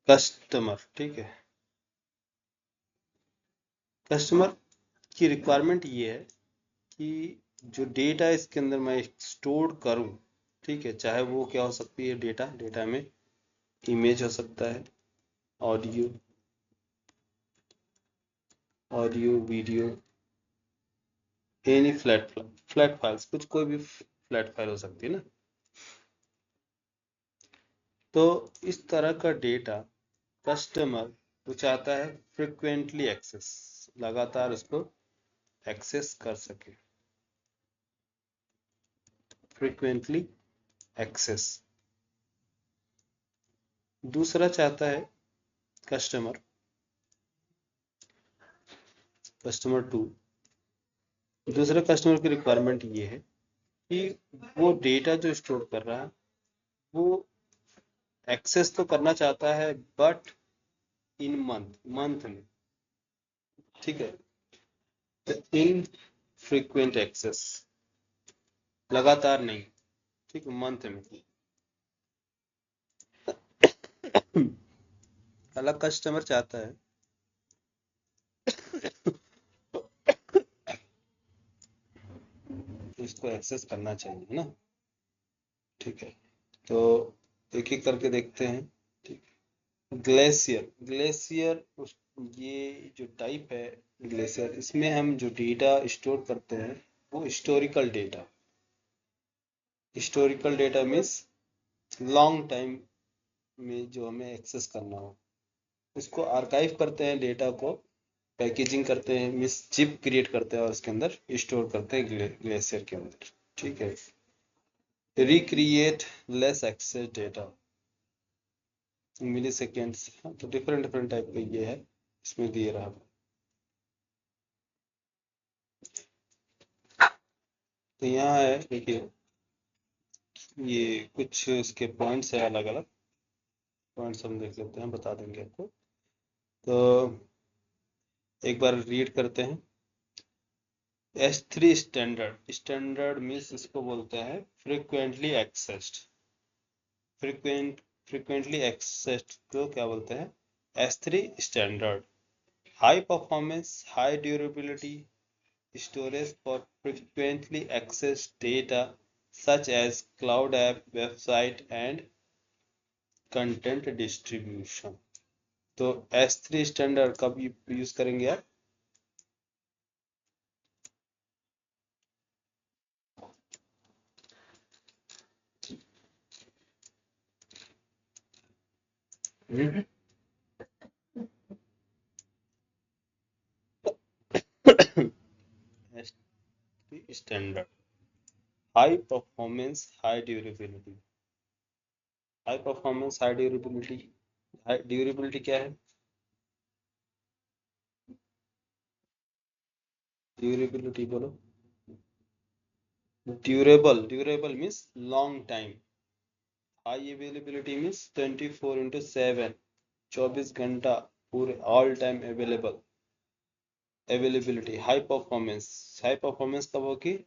Customer, ठीक है। Customer की रिक्वायरमेंट ये है कि जो डेटा इसके अंदर मैं स्टोर करूं, ठीक है, चाहे वो क्या हो सकती है, डेटा डेटा में इमेज हो सकता है, audio audio video, any flat files, कुछ कोई भी फ्लैट फाइल हो सकती है ना। तो इस तरह का डेटा कस्टमर वो चाहता है फ्रिक्वेंटली एक्सेस, लगातार उसको एक्सेस कर सके, फ्रिक्वेंटली एक्सेस। दूसरा चाहता है कस्टमर कस्टमर टू, दूसरे कस्टमर की रिक्वायरमेंट ये है कि वो डेटा जो स्टोर कर रहा है वो एक्सेस तो करना चाहता है, बट इन मंथ में, ठीक है, इन फ्रीक्वेंट एक्सेस, लगातार नहीं, ठीक है, मंथ में। अलग कस्टमर चाहता है इसको एक्सेस करना चाहिए ना, ठीक है। तो एक एक करके देखते हैं, ठीक। ग्लेशियर ग्लेशियर ये जो टाइप है ग्लेशियर, इसमें हम जो डेटा स्टोर करते हैं वो historical data means long time में जो हमें एक्सेस करना हो उसको आर्काइव करते हैं, डेटा को पैकेजिंग करते हैं, मीन्स चिप क्रिएट करते हैं और उसके अंदर स्टोर करते हैं ग्लेशियर के अंदर, ठीक है। रिक्रिएट लेस एक्सेस डेटा मिली सेकेंड्स, तो डिफरेंट डिफरेंट टाइप का ये है, इसमें दिए रहा। तो यहाँ है, देखिए, ये कुछ इसके पॉइंट्स है, अलग अलग पॉइंट्स हम देख लेते हैं, बता देंगे आपको। तो एक बार रीड करते हैं। S3 स्टैंडर्ड मीन्स इसको बोलते हैं फ्रिक्वेंटली एक्सेस्ड, फ्रिक्वेंटली एक्सेस्ड को क्या बोलते हैं, S3 standard. High performance, high durability storage for frequently accessed data such as cloud app, website and content distribution। तो S3 स्टैंडर्ड कब यूज करेंगे आप, S3 standard, high performance high durability. High performance high durability, high durability क्या है, durability बोलो, durable means long time. High availability means 24/7, 24 घंटा पूरे all time availability. High performance कब होगी,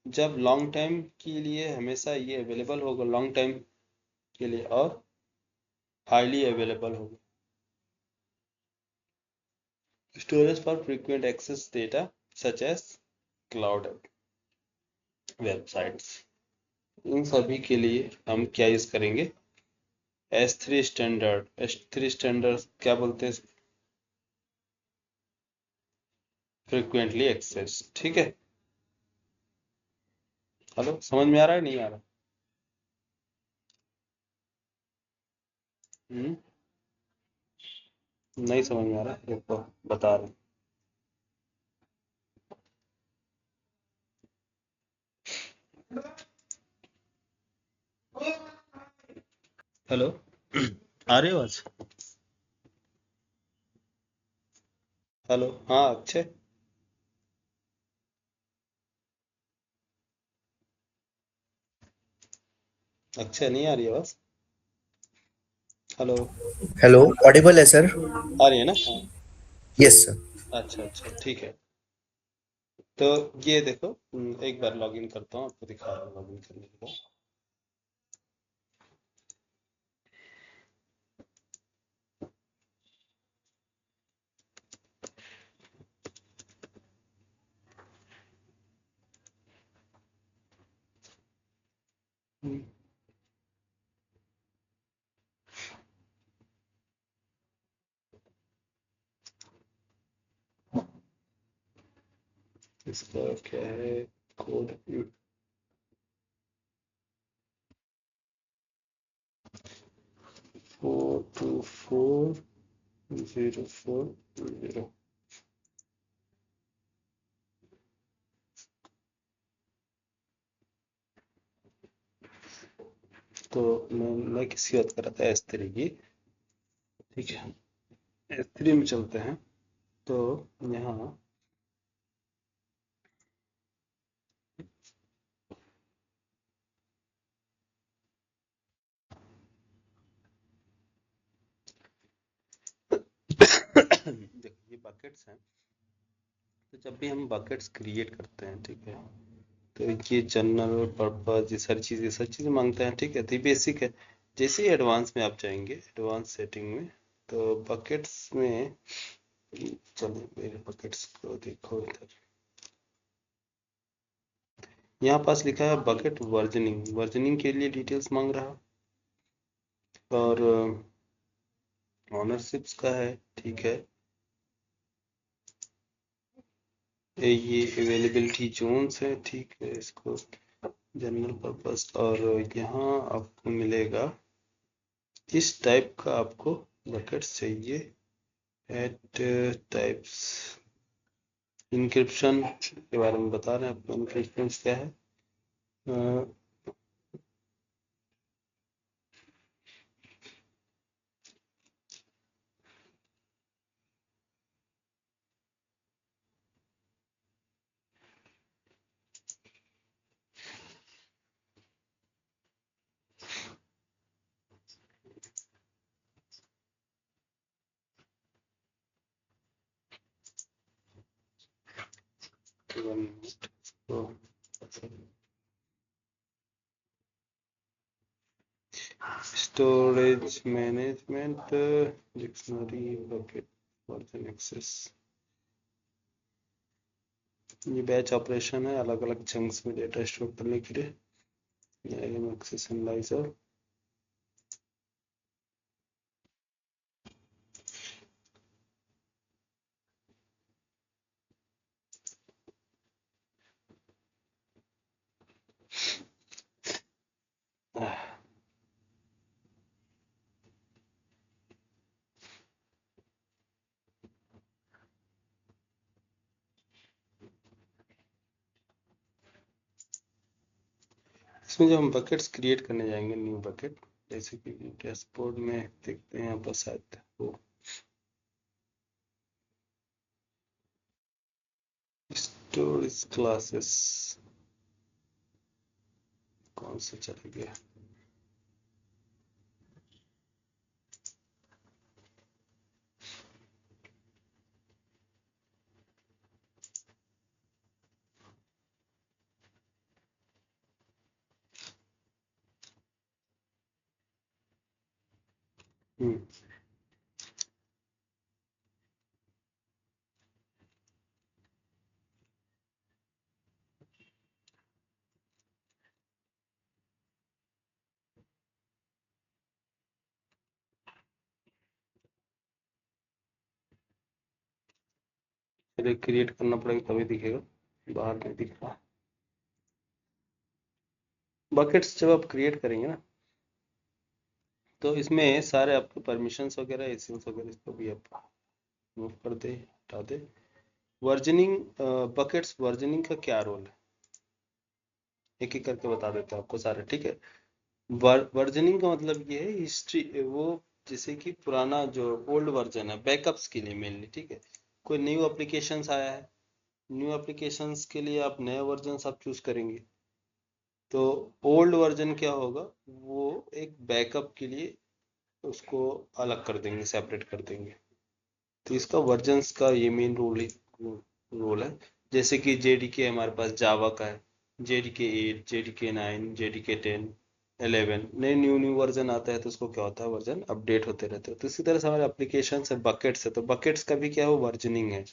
जब लॉन्ग टाइम के लिए हमेशा ये अवेलेबल होगा, लॉन्ग टाइम के लिए, और हाईली अवेलेबल होगा। Storage for frequent access data such as cloud websites, इन सभी के लिए हम क्या यूज करेंगे, S3 स्टैंडर्ड क्या बोलते हैं, फ्रिक्वेंटली एक्सेस, ठीक है। हेलो, समझ में आ रहा है, नहीं आ रहा? हम्म, नहीं समझ में आ रहा, देखो बता रहे हैं। हेलो, आ रही आवाज? हेलो, हाँ अक्षय, अक्षय नहीं आ रही आवाज? हेलो, हेलो, ऑडिबल है सर? आ रही है ना, हाँ। Yes sir. अच्छा अच्छा, ठीक है। तो ये देखो, एक बार लॉगिन करता हूँ, आपको दिखा रहा हूँ लॉगिन करने के बाद। इसका क्या है कोड? 424040। तो मैं किसकी बात कर रहा था? S3 की। ठीक है, S3 में चलते हैं। तो यहाँ देखिए ये बकेट्स हैं। तो जब भी हम बकेट्स क्रिएट करते हैं, ठीक है, तो ये जनरल पर्पस, ये सारी चीज़ें मांगते हैं। ठीक है, तो ये बेसिक है। जैसे ही एडवांस में आप जाएंगे, एडवांस सेटिंग में, तो बकेट्स में चलिए मेरे बकेट्स को देखो इधर। यहाँ पास लिखा है बकेट वर्जनिंग। वर्जनिंग के लिए डिटेल्स मांग रहा, और ऑनरशिप्स का है। ठीक है, ये अवेलेबिलिटी जोन्स है। ठीक है, इसको जनरल पर्पस, और यहाँ आपको मिलेगा इस टाइप का आपको बकेट्स चाहिए। एट टाइप्स, इंक्रिप्शन के बारे में बता रहे हैं आपको। इंक्रिप्शन क्या है? Storage management, dictionary, bucket, version access. ये बैच ऑपरेशन है, अलग अलग चंक्स में डेटा स्टोर करने के लिए। एक्सेस एनालाइजर, इसमें जब हम बकेट्स क्रिएट करने जाएंगे, न्यू बकेट, जैसे कि डैशबोर्ड में देखते हैं यहाँ पर शायद वो स्टोरेज क्लासेस कौन सा चला गया? हम्म, पहले क्रिएट करना पड़ेगा तभी दिखेगा, बाहर नहीं दिख रहा। बकेट्स जब आप क्रिएट करेंगे ना, तो इसमें सारे आपके परमिशंस वगैरह, एसेंस वगैरह, इसको भी आप मूव कर दे, हटा दे। वर्जनिंग, बकेट्स वर्जनिंग का क्या रोल है, एक एक करके बता देते हैं आपको सारे। ठीक है, वर्जनिंग का मतलब ये है हिस्ट्री, वो जैसे कि पुराना जो ओल्ड वर्जन है, बैकअप्स के लिए मेनली। ठीक है, कोई न्यू एप्लीकेशंस आया है, न्यू एप्लीकेशंस के लिए आप नया वर्जन आप चूज करेंगे। तो ओल्ड वर्जन क्या होगा, वो एक बैकअप के लिए उसको अलग कर देंगे, सेपरेट कर देंगे। तो इसका वर्जन्स का ये मेन रोल है। जैसे कि जेडीके हमारे पास जावा का है, जेडीके 8, जेडीके 9, जेडीके 10, 11, नए न्यू न्यू वर्जन आता है, तो उसको क्या होता है, वर्जन अपडेट होते रहते हैं। तो इसी तरह से हमारे एप्लीकेशन है, बकेट्स है, तो बकेट्स का भी क्या है, वर्जनिंग है।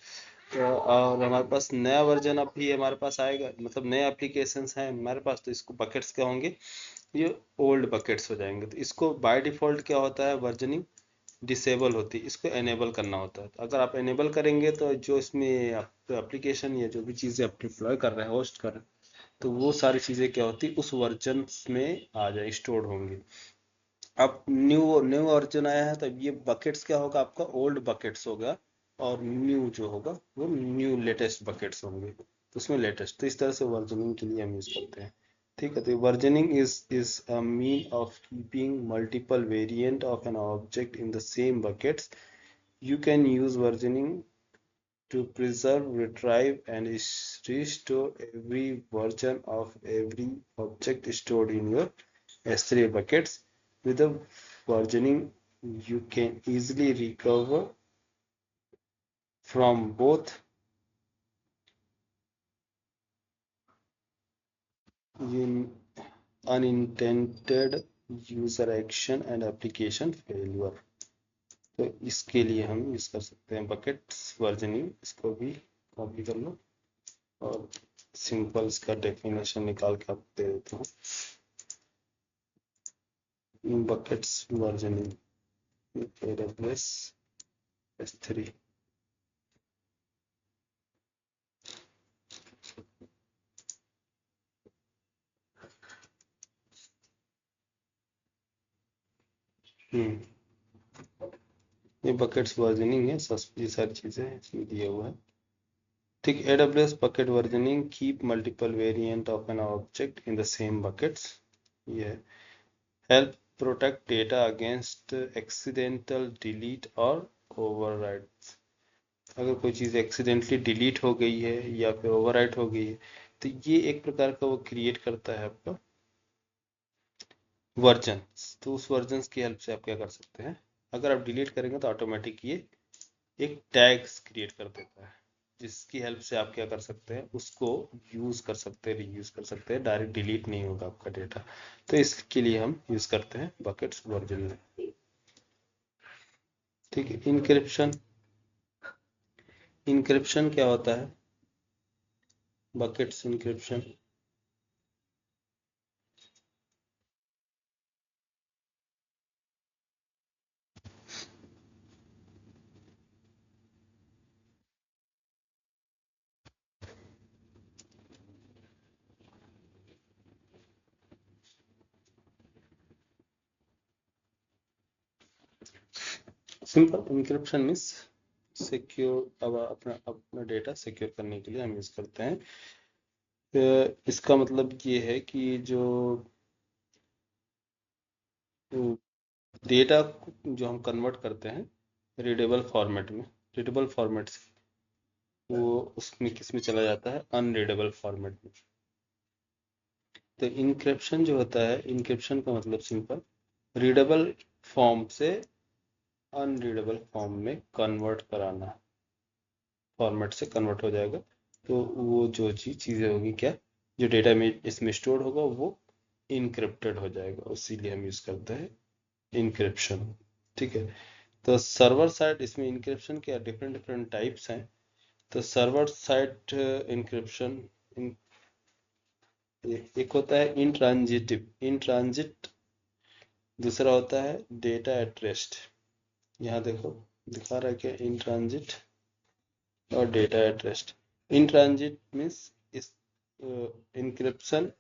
तो और हमारे पास नया वर्जन अब भी हमारे पास आएगा, मतलब नए एप्लीकेशंस हैं हमारे पास, तो इसको बकेट्स क्या होंगे, ये ओल्ड बकेट्स हो जाएंगे। तो इसको बाय डिफॉल्ट क्या होता है, वर्जनिंग डिसेबल होती है, इसको एनेबल करना होता है। तो अगर आप एनेबल करेंगे तो जो इसमें आप एप्लीकेशन या जो भी चीज़ें आप डिप्लॉय कर रहे हैं, होस्ट कर रहे हैं, तो वो सारी चीज़ें क्या होती उस वर्जन में आ जाए, स्टोर होंगी। अब न्यू न्यू वर्जन आया है, तो अब ये बकेट्स क्या होगा, आपका ओल्ड बकेट्स होगा, और न्यू जो होगा वो न्यू लेटेस्ट बकेट्स होंगे, तो उसमें लेटेस्ट। तो इस तरह से वर्जनिंग के लिए हम यूज करते हैं। ठीक है, तो versioning is a mean of keeping multiple variant of an object in the same buckets. You can use versioning to preserve, retrieve, and restore every version of every object stored in your S3 buckets. With the versioning, you can easily recover from both unintended user action and application failure. तो इसके लिए हम use कर सकते हैं buckets versioning. इसको भी copy कर लो और सिंपल इसका डेफिनेशन निकाल के आप दे देता हूँ। buckets versioning AWS S3। ये बकेट्स वर्जनिंग है, ये सारी चीजें इसमें दिया हुआ है। ठीक, AWS bucket versioning keep multiple variant of an object in the same buckets। ये help protect data against accidental delete और overwrites। अगर कोई चीज़ एक्सीडेंटली डिलीट हो गई है या फिर ओवरराइट हो गई है, तो ये एक प्रकार का वो क्रिएट करता है आपका वर्जन। तो उस वर्जन की हेल्प से आप क्या कर सकते हैं, अगर आप डिलीट करेंगे तो ऑटोमेटिक ये एक टैग्स क्रिएट कर देता है, जिसकी हेल्प से आप क्या कर सकते हैं, उसको यूज कर सकते हैं, रीयूज कर सकते हैं, डायरेक्ट डिलीट नहीं होगा आपका डेटा। तो इसके लिए हम यूज करते हैं बकेट्स वर्जन। ठीक है, इनक्रिप्शन। इनक्रिप्शन क्या होता है, buckets encryption. Simple encryption means secure, अब अपना अपना डेटा सिक्योर करने के लिए हम यूज करते हैं। इसका मतलब ये है कि जो डेटा जो हम कन्वर्ट करते हैं रीडेबल फॉर्मेट में, रीडेबल फॉर्मेट से वो उसमें किस में चला जाता है, अनरीडेबल फॉर्मेट में। तो इंक्रिप्शन जो होता है, इंक्रिप्शन का मतलब सिंपल रीडेबल फॉर्म से अनरीडेबल फॉर्म में कन्वर्ट कराना, फॉर्मेट से कन्वर्ट हो जाएगा। तो वो जो चीज़ें होगी क्या, जो डेटा में इसमें स्टोर होगा वो इनक्रिप्टेड हो जाएगा, इसीलिए हम यूज़ करते हैं इनक्रिप्शन। ठीक है, तो सर्वर साइड, इसमें इनक्रिप्शन के डिफरेंट डिफरेंट टाइप्स हैं। तो सर्वर साइड इनक्रिप्शन, एक होता है इन ट्रांजिटिव, इन ट्रांजिट। दूसरा होता है डेटा एट रेस्ट। यहाँ देखो दिखा रहा है क्या, इन ट्रांजिट और data at rest. In transit means इस इंक्रिप्शन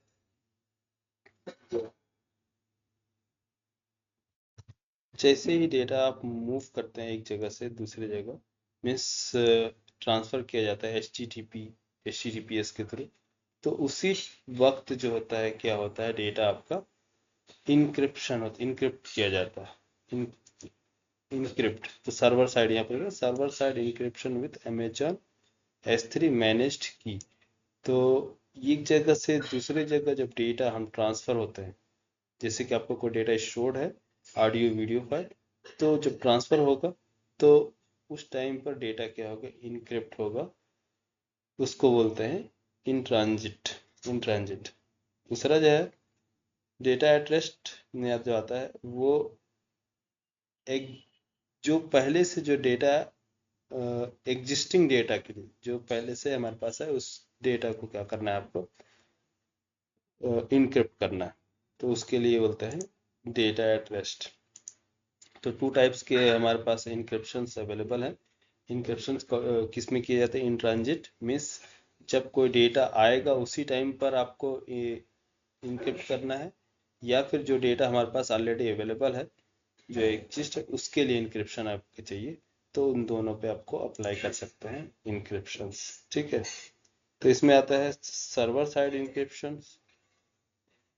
जैसे ही डेटा आप मूव करते हैं एक जगह से दूसरी जगह, मीन्स ट्रांसफर किया जाता है HTTPS के थ्रू, तो उसी वक्त जो होता है क्या होता है, डेटा आपका इनक्रिप्शन होता, इनक्रिप्ट किया जाता है। इनक्रिप्ट तो सर्वर साइड, यहाँ पर server side encryption with Amazon S3 managed की। तो एक जगह से दूसरे जगह जब डेटा हम ट्रांसफर होते हैं, जैसे कि आपको कोई डेटा स्टोर्ड है, ऑडियो वीडियो फाइल, तो जब ट्रांसफर होगा तो उस टाइम पर डेटा क्या होगा, इनक्रिप्ट होगा, उसको बोलते हैं इन ट्रांजिट, इन ट्रांजिट। दूसरा जो है डेटा एट रेस्ट में जो आता है वो एक, जो पहले से जो डेटा एग्जिस्टिंग डेटा के लिए जो पहले से हमारे पास है, उस डेटा को क्या करना है आपको, इनक्रिप्ट करना है। तो उसके लिए बोलते हैं डेटा एट रेस्ट। तो 2 टाइप्स के हमारे पास इंक्रिप्शंस अवेलेबल हैं। इंक्रिप्शंस किस में किए जाते हैं? इन ट्रांजिट मीन्स जब कोई डेटा आएगा उसी टाइम पर आपको इंक्रिप्ट करना है, या फिर जो डेटा हमारे पास ऑलरेडी अवेलेबल है, जो एग्जिस्ट है, उसके लिए इंक्रिप्शन आपके चाहिए, तो उन दोनों पे आपको अप्लाई कर सकते हैं इंक्रिप्शंस। ठीक है, तो इसमें आता है server side encryptions,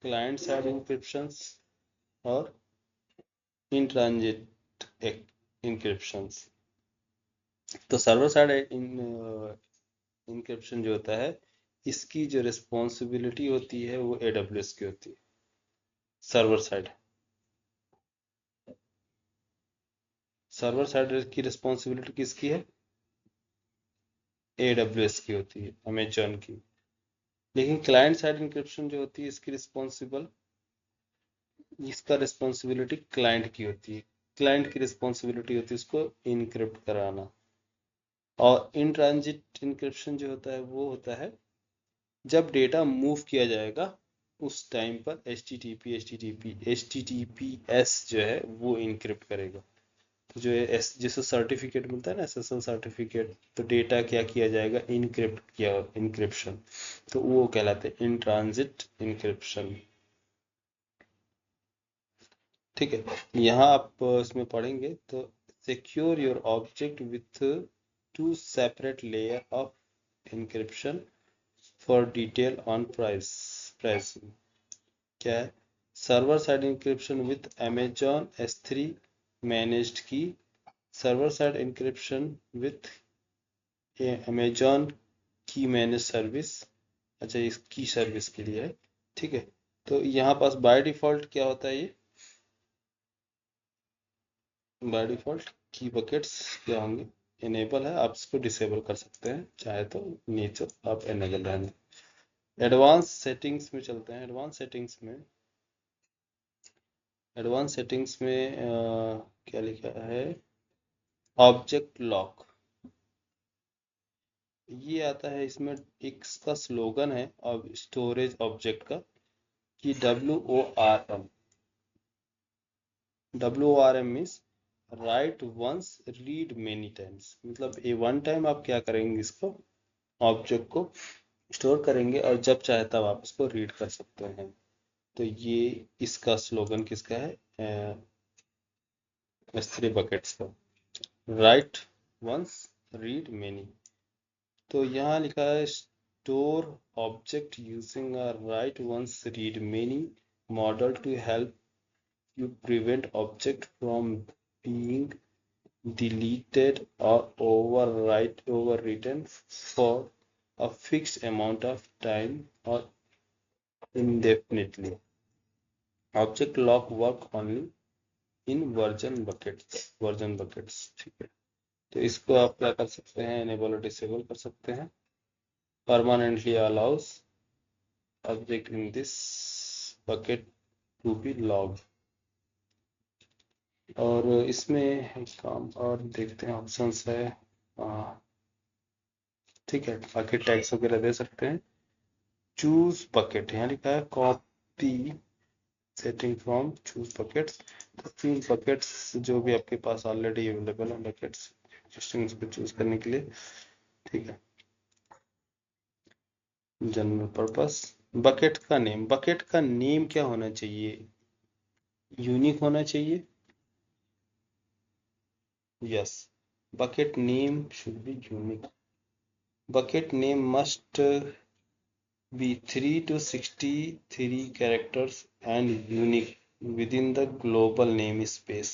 client side encryptions और इन ट्रांजिट इंक्रिप्शंस। तो सर्वर साइड इंक्रिप्शन जो होता है, इसकी जो रिस्पॉन्सिबिलिटी होती है वो AWS की होती है। सर्वर साइड की रिस्पॉन्सिबिलिटी किसकी है? AWS की होती है, अमेजॉन की। लेकिन क्लाइंट साइड इंक्रिप्शन जो होती है, इसका रिस्पॉन्सिबिलिटी क्लाइंट की होती है। क्लाइंट की रिस्पॉन्सिबिलिटी होती है इसको इनक्रिप्ट कराना। और इन ट्रांजिट इंक्रिप्शन जो होता है वो होता है जब डेटा मूव किया जाएगा उस टाइम पर HTTPS जो है वो इनक्रिप्ट करेगा। तो जो है जैसे सर्टिफिकेट मिलता है ना, SSL सर्टिफिकेट, तो डेटा क्या किया जाएगा? इनक्रिप्ट किया, इनक्रिप्शन, तो वो कहलाते हैं इन ट्रांजिट इनक्रिप्शन। ठीक है, यहाँ आप इसमें पढ़ेंगे तो secure your object with 2 separate layer of encryption for detail on pricing. क्या है? Server side encryption with Amazon S3 managed key, server side encryption with Amazon key manage service. अच्छा, इस की सर्विस के लिए है। ठीक है, तो यहाँ पास बाय डिफॉल्ट क्या होता है? ये बाय डिफॉल्ट की बकेट्स क्या होंगे? इनेबल है, आप इसको डिसेबल कर सकते हैं, चाहे तो नीचे आप इनेबल रहने। एडवांस सेटिंग्स में चलते हैं। एडवांस सेटिंग्स में क्या लिखा है? ऑब्जेक्ट लॉक, ये आता है। इसमें एक इसका स्लोगन है अब स्टोरेज ऑब्जेक्ट का कि WORM means write once read many times. मतलब ए वन टाइम आप क्या करेंगे? इसको ऑब्जेक्ट को स्टोर करेंगे और जब चाहे तब आप इसको रीड कर सकते हैं। तो ये इसका स्लोगन किसका है? S3 बकेट्स का, राइट वंस रीड मेनी। तो यहाँ लिखा है store object using a write once read many model to help you prevent object from being deleted or overwritten for a fixed amount of time or indefinitely. Object lock work only in version buckets। ठीक है, तो इसको आप क्या कर सकते हैं? Enable और डिसेबल कर सकते हैं। Permanently allows object in this bucket to be logged। और इसमें एक काम और देखते हैं, ऑप्शंस है। ठीक है, बकेट टैग्स वगैरह दे सकते हैं। चूज बकेट, यहाँ लिखा है copy setting from choose buckets. तो चूज बकेट्स जो भी आपके पास ऑलरेडी अवेलेबल है बकेट्स एग्जिस्टिंग को चूज करने के लिए। ठीक है, जनरल पर्पस बकेट का नेम क्या होना चाहिए? यूनिक होना चाहिए। Yes, bucket name should be unique. Bucket name must be 3 to 63 characters and unique within the global namespace।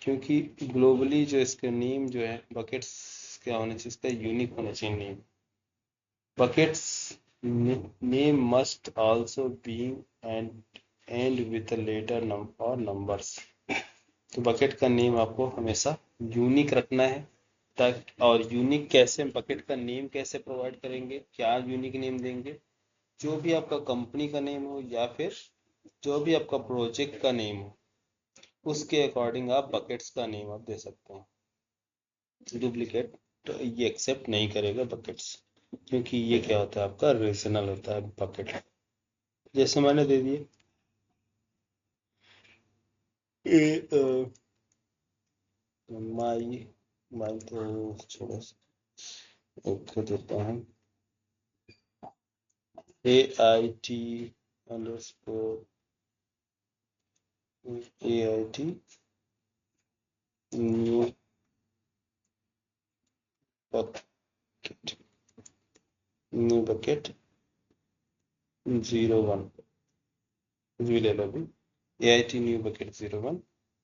क्योंकि ग्लोबली जो इसका नेम जो है बकेट्स क्या होना चाहिए? इसका यूनिक होना चाहिए name. Buckets name must also be end with letter और नंबर्स। तो बकेट का नेम आपको हमेशा यूनिक रखना है। ताकि, और यूनिक कैसे, बकेट का नेम कैसे प्रोवाइड करेंगे? क्या यूनिक नेम देंगे? जो भी आपका कंपनी का नेम हो या फिर जो भी आपका प्रोजेक्ट का नेम हो, उसके अकॉर्डिंग आप बकेट्स का नेम आप दे सकते हैं। डुप्लीकेट तो ये एक्सेप्ट नहीं करेगा बकेट्स, क्योंकि ये क्या होता है? आपका रीजनल होता है बकेट। जैसे मैंने दे दिए माई माई तो छोड़ो, ओके देता हूँ AIT new bucket new bucket 01 भी ले लो अभी। AIT न्यू बकेट 01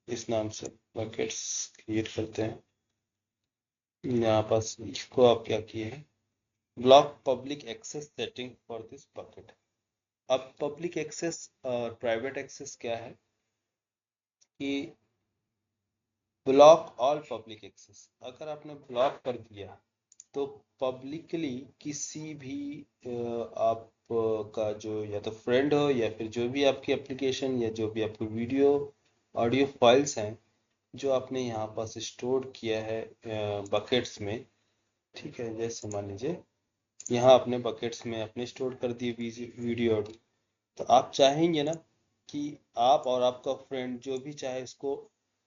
इस नाम से बकेट्स क्रिएट करते हैं। यहाँ पास इसको आप क्या किए हैं, block public access setting for this bucket. अब पब्लिक एक्सेस और प्राइवेट एक्सेस क्या है कि ब्लॉक ऑल पब्लिक एक्सेस, अगर आपने ब्लॉक कर दिया तो पब्लिकली किसी भी आप का जो या तो फ्रेंड हो या फिर जो भी आपकी एप्लीकेशन या जो भी आपकी वीडियो ऑडियो फाइल्स हैं जो आपने यहाँ पास स्टोर किया है बकेट्स में, ठीक है, जैसे मान लीजिए यहाँ आपने बकेट्स में अपने स्टोर कर दिए वीडियो ऑडियो, तो आप चाहेंगे ना कि आप और आपका फ्रेंड जो भी चाहे इसको,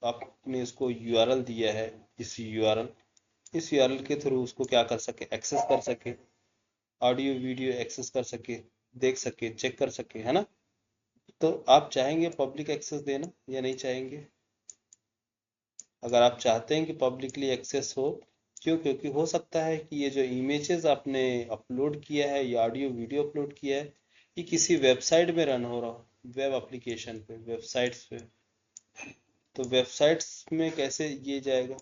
आपने इसको यूआरएल दिया है, इस यूआरएल के थ्रू उसको क्या कर सके, एक्सेस कर सके, ऑडियो वीडियो एक्सेस कर सके, देख सके, चेक कर सके, है ना। तो आप चाहेंगे पब्लिक एक्सेस देना या नहीं चाहेंगे? अगर आप चाहते हैं कि पब्लिकली एक्सेस हो, क्यों? क्योंकि हो सकता है कि ये जो इमेजेस आपने अपलोड किया है या ऑडियो वीडियो अपलोड किया है ये किसी वेबसाइट में रन हो रहा हो, वेब एप्लीकेशन पे, वेबसाइट्स पे। तो वेबसाइट्स में कैसे ये जाएगा,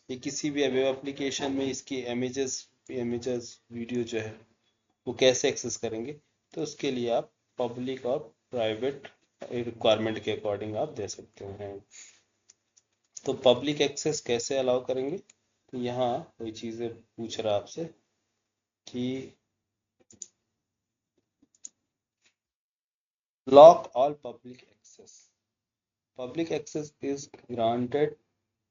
ये किसी भी वेब एप्लीकेशन में इसकी इमेजेस वीडियो जो है वो कैसे एक्सेस करेंगे? तो उसके लिए आप पब्लिक और प्राइवेट रिक्वायरमेंट के अकॉर्डिंग आप दे सकते हैं। तो पब्लिक एक्सेस कैसे अलाउ करेंगे, तो यहाँ कोई चीज़ें पूछ रहा आपसे कि block all public access is granted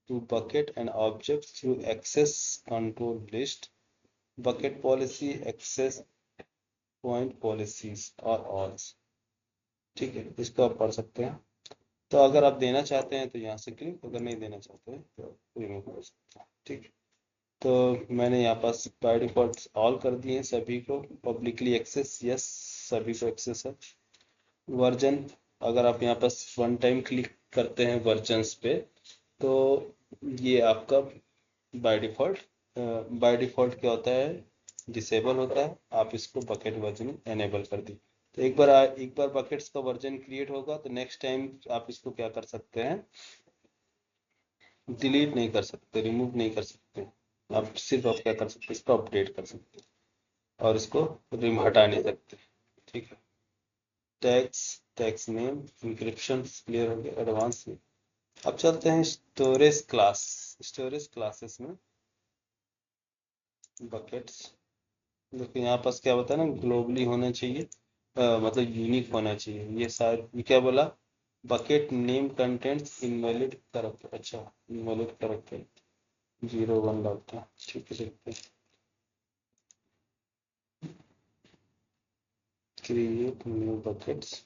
to bucket and objects through access control list, bucket policy, access point policies और alls। ठीक है, इसको आप पढ़ सकते हैं। तो अगर आप देना चाहते हैं तो यहाँ से क्लिक, अगर नहीं देना चाहते हैं तो रिमूव कर सकते हैं। ठीक है, तो मैंने यहाँ पास बाय डिफॉल्ट ऑल कर दिए हैं सभी को, पब्लिकली एक्सेस यस, सभी को एक्सेस है। वर्जन, अगर आप यहाँ पास वन टाइम क्लिक करते हैं वर्जन्स पे तो ये आपका बाय डिफॉल्ट क्या होता है, डिसेबल होता है। आप इसको बकेट वर्जन एनेबल कर दी तो एक बार बकेट्स का वर्जन क्रिएट होगा तो नेक्स्ट टाइम आप इसको क्या कर सकते हैं, डिलीट नहीं कर सकते, रिमूव नहीं कर सकते। आप क्या कर सकते हैं, इसको अपडेट कर सकते हैं और इसको रिम हटा नहीं सकते। ठीक है, tags, tags name, encryption clear हो गया, एडवांस में। अब चलते हैं स्टोरेज क्लास। स्टोरेज क्लासेस में बकेट्स, देखो यहाँ पास क्या होता है ना, ग्लोबली होना चाहिए, मतलब यूनिक होना चाहिए। ये सारे ये क्या बोला, bucket name contents invalid character, अच्छा इनवैलिड करेक्टर 01 डालते हैं। ठीक है, देखते हैं, क्रिएट न्यू बकेट्स।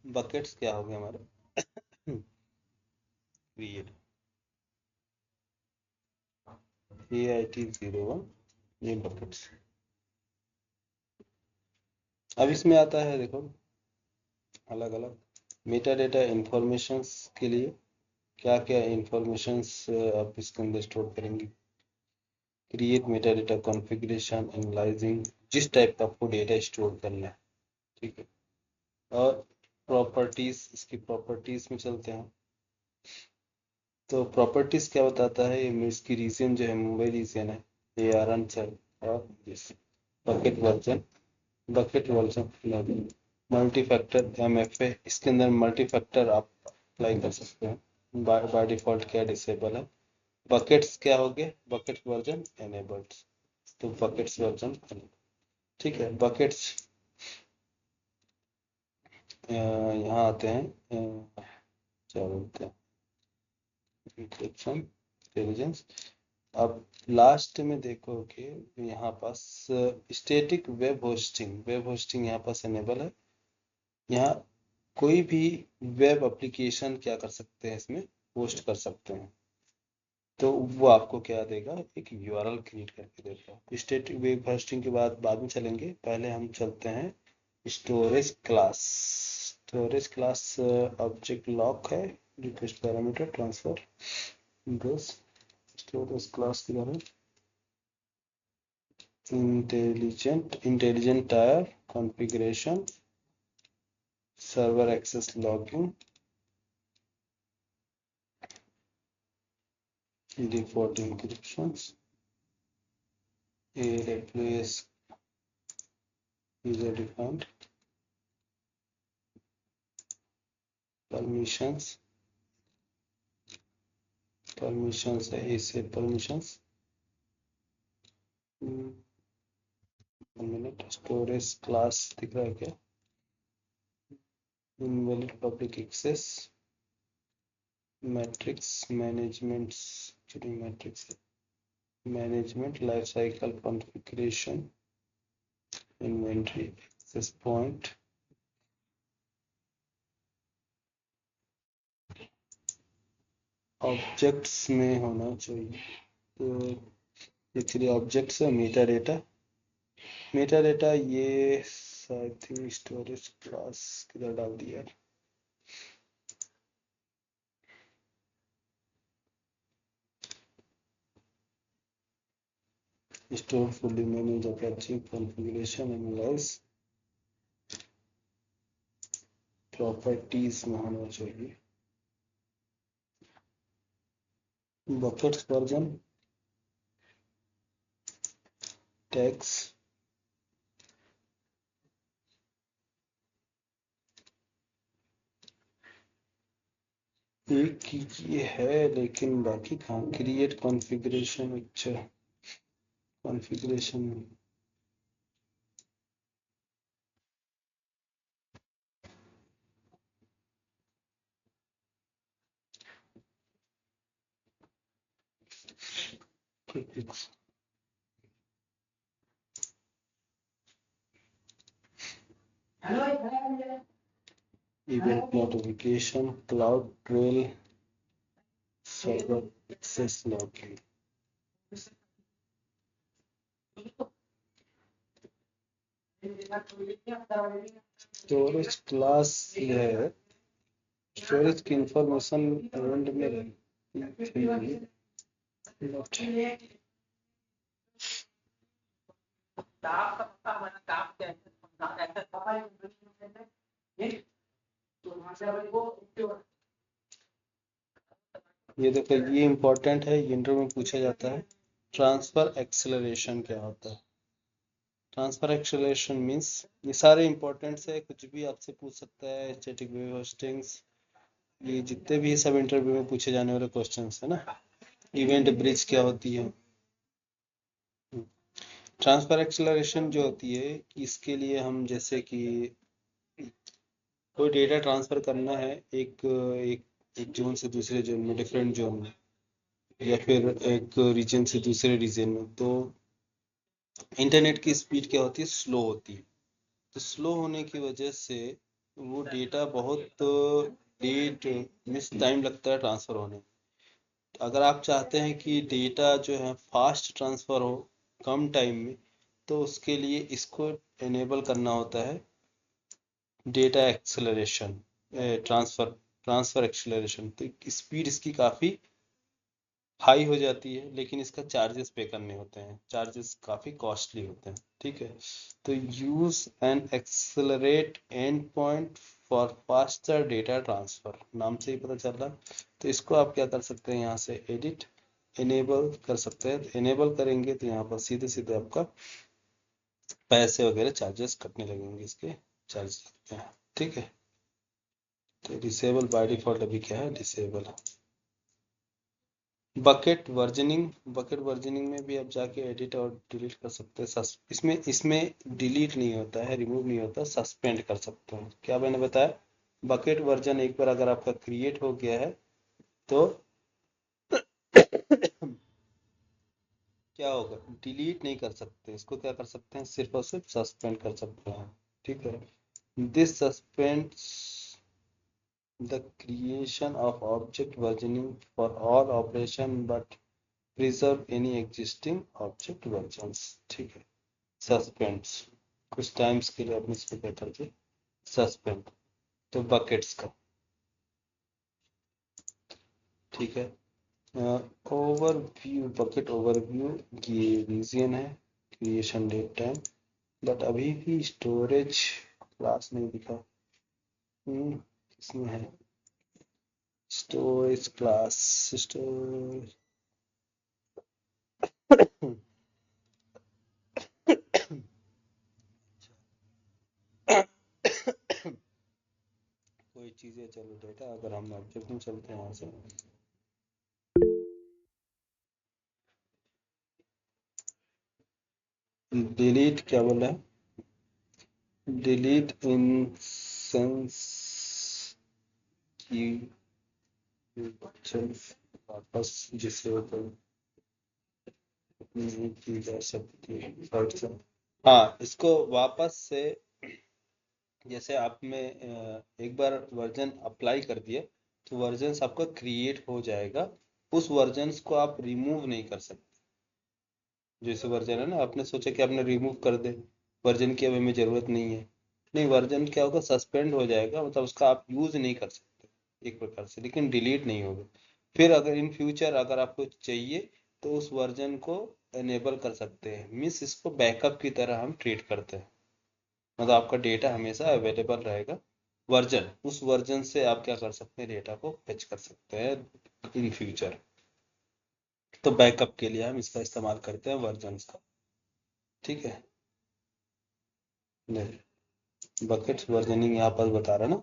बकेट्स क्या हो गया हमारे, क्रिएट AIT 01 ये बकेट्स। अब इसमें आता है देखो अलग अलग मेटा डेटा इंफॉर्मेशंस के लिए क्या क्या इंफॉर्मेशंस आप इसके अंदर स्टोर करेंगे। Create Meta data configuration analysing, जिस टाइप का आपको डेटा स्टोर करना है। ठीक है, और प्रॉपर्टीज, इसकी प्रॉपर्टीज में चलते हैं। तो प्रॉपर्टीज क्या बताता है, इसकी रीजन जो है मुंबई रीजन है, ARN सर, और इस bucket version multi factor MFA, इसके अंदर मल्टी फैक्टर आप अप्लाई कर सकते हैं। बाय डिफॉल्ट क्या डिसेबल है। बकेट्स क्या हो गए, बकेट वर्जन एनेबल्ड, तो बकेट्स वर्जन, ठीक है। बकेट्स यहाँ आते हैं, क्या बोलते हैं, इंक्रिप्शन इंटेलिजेंस, अब लास्ट में देखोगे यहाँ पास स्टैटिक वेब होस्टिंग यहाँ पास एनेबल है। यहाँ कोई भी वेब एप्लीकेशन क्या कर सकते हैं, इसमें होस्ट कर सकते हैं। तो वो आपको क्या देगा, एक यूआरएल क्रिएट करके देगा। स्टैटिक वेब होस्टिंग के बाद में चलेंगे, पहले हम चलते हैं storage class. Storage class object lock है, रिक्वेस्ट पैरामीटर ट्रांसफर बस। स्टोरेज क्लास की तरह intelligent tier configuration server access logging default encryptions AWS user defined permissions है ऐसे permissions। 1 मिनट, स्टोरेज क्लास दिख रहा है क्या? Invalid public access metrics management life cycle configuration inventory access point objects में होना चाहिए। तो एक्चुअली ऑब्जेक्ट्स है मेटा डेटा ये आई थिंक स्टोरेज क्लास किधर डाल दिया। Store fully manage Apache configuration analyse properties में होना चाहिए। बकेट्स वर्जन टैग्स एक ये है, लेकिन बाकी कहाँ क्रिएट कॉन्फ़िगरेशन। अच्छा configuration event notification cloud trail server access logging. Storage class है, स्टोरेज की इंफॉर्मेशन एंड में रहती। ये देखो ये इंपॉर्टेंट है, ये इंटरव्यू में पूछा जाता है। ट्रांसफर एक्सेलरेशन क्या होता है? ट्रांसफर एक्सेलरेशन मींस ये सारे इंपॉर्टेंट्स है, कुछ भी आपसे पूछ सकता है। स्टैटिक वेब होस्टिंग्स, ये जितने भी सब इंटरव्यू में पूछे जाने वाले क्वेश्चंस है ना। इवेंट ब्रिज क्या होती है? ट्रांसफर एक्सेलरेशन जो होती है, इसके लिए हम जैसे कि कोई डेटा ट्रांसफर करना है एक जोन से दूसरे जोन में, डिफरेंट जोन में, या फिर एक रीजन से दूसरे रीजन में, तो इंटरनेट की स्पीड क्या होती है, स्लो होती है। तो स्लो होने की वजह से वो डेटा बहुत लेट मिस टाइम लगता है ट्रांसफर होने में। अगर आप चाहते हैं कि डेटा जो है फास्ट ट्रांसफर हो कम टाइम में, तो उसके लिए इसको एनेबल करना होता है, डेटा एक्सेलरेशन ट्रांसफर एक्सेलरेशन। तो स्पीड इसकी काफ़ी हाई हो जाती है, लेकिन इसका चार्जेस पे करने होते हैं, चार्जेस काफ़ी कॉस्टली होते हैं। ठीक है, तो use and accelerate and point for faster data transfer, नाम से ही पता चल रहा। तो इसको आप क्या कर सकते हैं, यहाँ से एडिट इनेबल कर सकते हैं। इनेबल करेंगे तो यहाँ पर सीधे सीधे आपका पैसे वगैरह चार्जेस कटने लगेंगे, इसके चार्ज लगते हैं। ठीक है, तो डिसेबल बाय डिफॉल्ट अभी क्या है, डिसेबल है। बकेट वर्जनिंग में भी आप जाके एडिट और डिलीट कर सकते हैं। इसमें डिलीट नहीं होता है, रिमूव नहीं होता, सस्पेंड कर सकते हैं। क्या मैंने बताया, बकेट वर्जन एक बार अगर आपका क्रिएट हो गया है तो क्या होगा, डिलीट नहीं कर सकते इसको, क्या कर सकते हैं, सिर्फ और सिर्फ सस्पेंड कर सकते हैं। ठीक है, this suspends the creation of object versioning for all operation but preserve any existing object versions. ठीक है, सस्पेंड्स कुछ टाइम्स के लिए अपने इसको क्या करते, सस्पेंड, तो बकेट्स का। ठीक है, ओवरव्यू, बकेट ओवरव्यू, ये रीजन है क्रिएशन डेट टाइम, बट अभी भी स्टोरेज क्लास नहीं दिखा। इसमें है स्टोरेज क्लास, स्टोरेज कोई चीज़ है, चलो डेटा, अगर हम ऑब्जेक्ट में चलते हैं यहाँ से, डिलीट क्या बोला है, डिलीट इन सेंस की चल वापस जिसे तो नहीं की जा सकती है। हाँ, इसको वापस से, जैसे आप में एक बार वर्जन अप्लाई कर दिए तो वर्जन आपका क्रिएट हो जाएगा, उस वर्जन को आप रिमूव नहीं कर सकते। जैसे वर्जन है ना, आपने सोचा कि आपने रिमूव कर दे, वर्जन की अब हमें जरूरत नहीं है, नहीं, वर्जन क्या होगा, सस्पेंड हो जाएगा, मतलब उसका आप यूज नहीं कर सकते एक प्रकार से, लेकिन डिलीट नहीं होगा। फिर अगर इन फ्यूचर अगर आपको चाहिए तो उस वर्जन को एनेबल कर सकते हैं, मीन्स इसको बैकअप की तरह हम ट्रीट करते हैं, मतलब आपका डेटा हमेशा अवेलेबल रहेगा, वर्जन, उस वर्जन से आप क्या कर सकते हैं, डेटा को फेच कर सकते हैं इन फ्यूचर। तो बैकअप के लिए हम इसका इस्तेमाल करते हैं वर्जन्स का। ठीक है, बकेट्स वर्जनिंग यहाँ पर बता रहा है ना,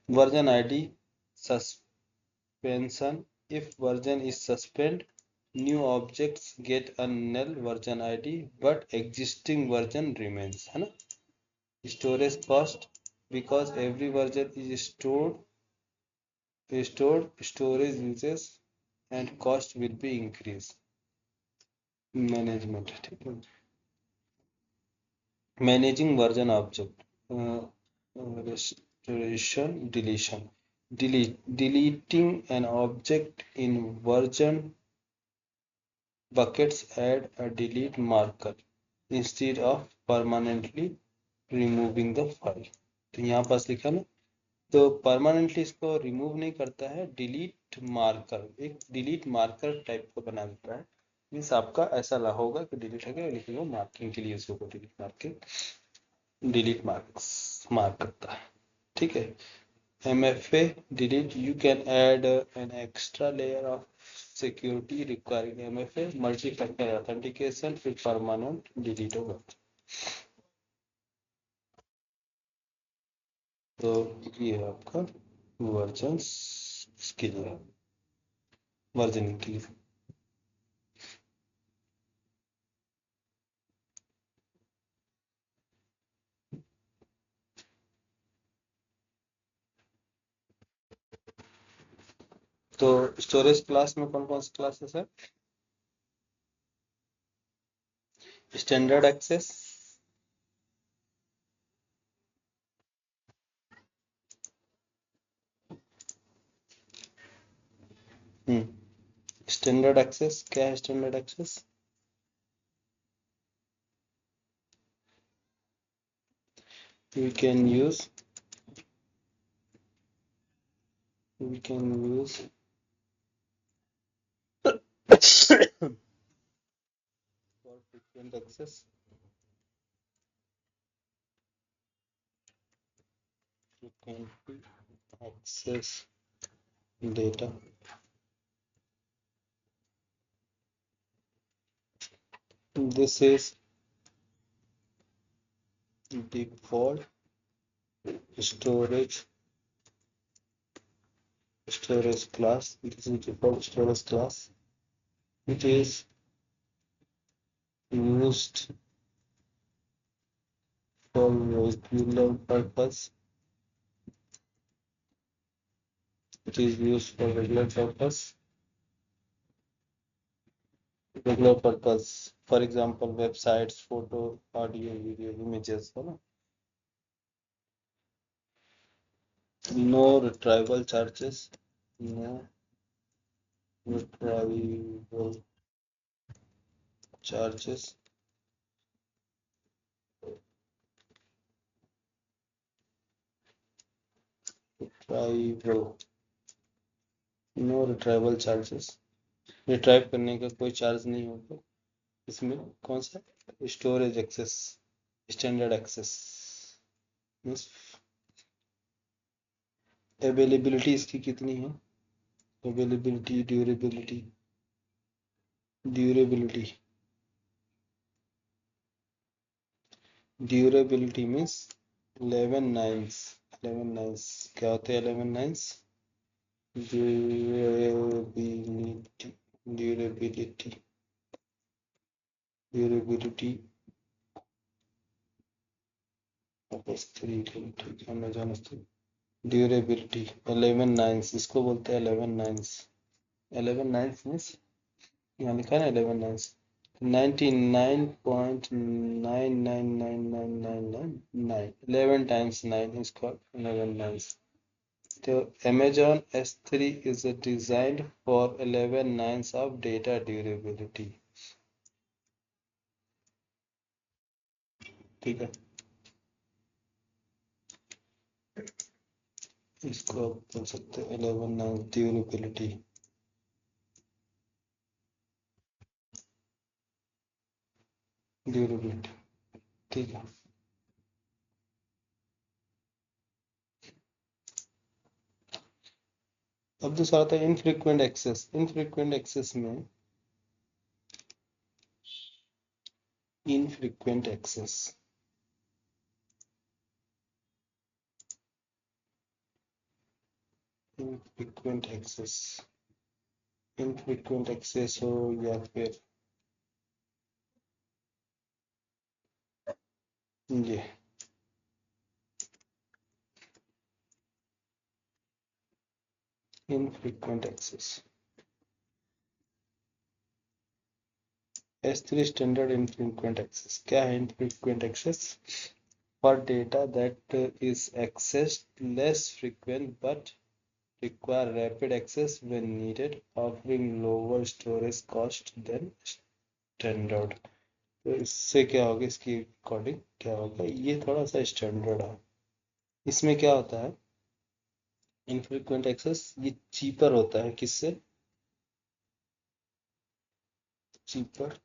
version ID suspension, if version is suspend new objects get a null version ID but existing version remains, है ना। Storage cost, because every version is stored storage uses and cost will be increased। Management, ठीक है, managing version object, restoration deletion, deleting an object in version buckets, add a delete marker instead of permanently removing the file। तो यहाँ पास लिखा ना, तो permanently इसको remove नहीं करता है, डिलीट मार्कर, एक डिलीट मार्कर टाइप का बना देता है, मीन्स आपका ऐसा होगा कि डिलीट हो गया, लेकिन वो मार्किंग के लिए उसको delete marking, delete marks mark करता है। ठीक है, MFA delete, you can add an extra layer of security requiring MFA, multi-factor authentication, फिर परमानेंट डिलीट होगा। तो ये है आपका वर्जन के लिए, वर्जनिंग के लिए। तो स्टोरेज क्लास में कौन कौन सी क्लासेस है, स्टैंडर्ड एक्सेस, स्टैंडर्ड एक्सेस क्या है, standard access, we can use we can use for frequent access, frequently access data, this is default storage class, this is default storage class, which is used for regular purpose, it is used for regular purpose regular purpose, for example websites, photo, audio, video, images, है ना। No retrieval charges, no retrieval charges, retrieval, no retrieval charges, retrieve करने का कोई charge नहीं होगा इसमें। कौन सा? Storage access, standard access means availability इसकी कितनी है, availability, durability, durability, durability means 11 nines, 11 nines क्या होते हैं 11 नाइन्स? ड्यूरेबिलिटी, ड्यूरेबिलिटी, ड्यूरेबिलिटी वापस 3, ठीक है मैं जानता हूँ। ड्यूरेबिलिटी 11 नाइन्स, इसको बोलते हैं 11 नाइन्स। 11 नाइन्स मीन्स यहाँ लिखा है ना 11 nines, 99.9999999, 11 times 9 is called 11 nines. तो Amazon S3 is designed for 11 nines of data durability। ठीक है, इसको आप बोल सकते हैं 11 नाइन्स ड्यूरेबिलिटी। ड्यूरेबिलिटी, ठीक है। अब दूसरा आता है इनफ्रीक्वेंट एक्सेस। इनफ्रीक्वेंट एक्सेस में, infrequent access, infrequent access, infrequent access हो या फिर ये infrequent access, S3 standard infrequent access। क्या है infrequent access? For data that is accessed less frequent but require rapid access when needed, offering lower storage cost than standard। तो इससे क्या होगा, इसकी अकॉर्डिंग क्या होगा, ये थोड़ा सा स्टैंडर्ड है। इसमें क्या होता है, इनफ्रीक्वेंट एक्सेस ये चीपर होता है, किससे? Cheaper,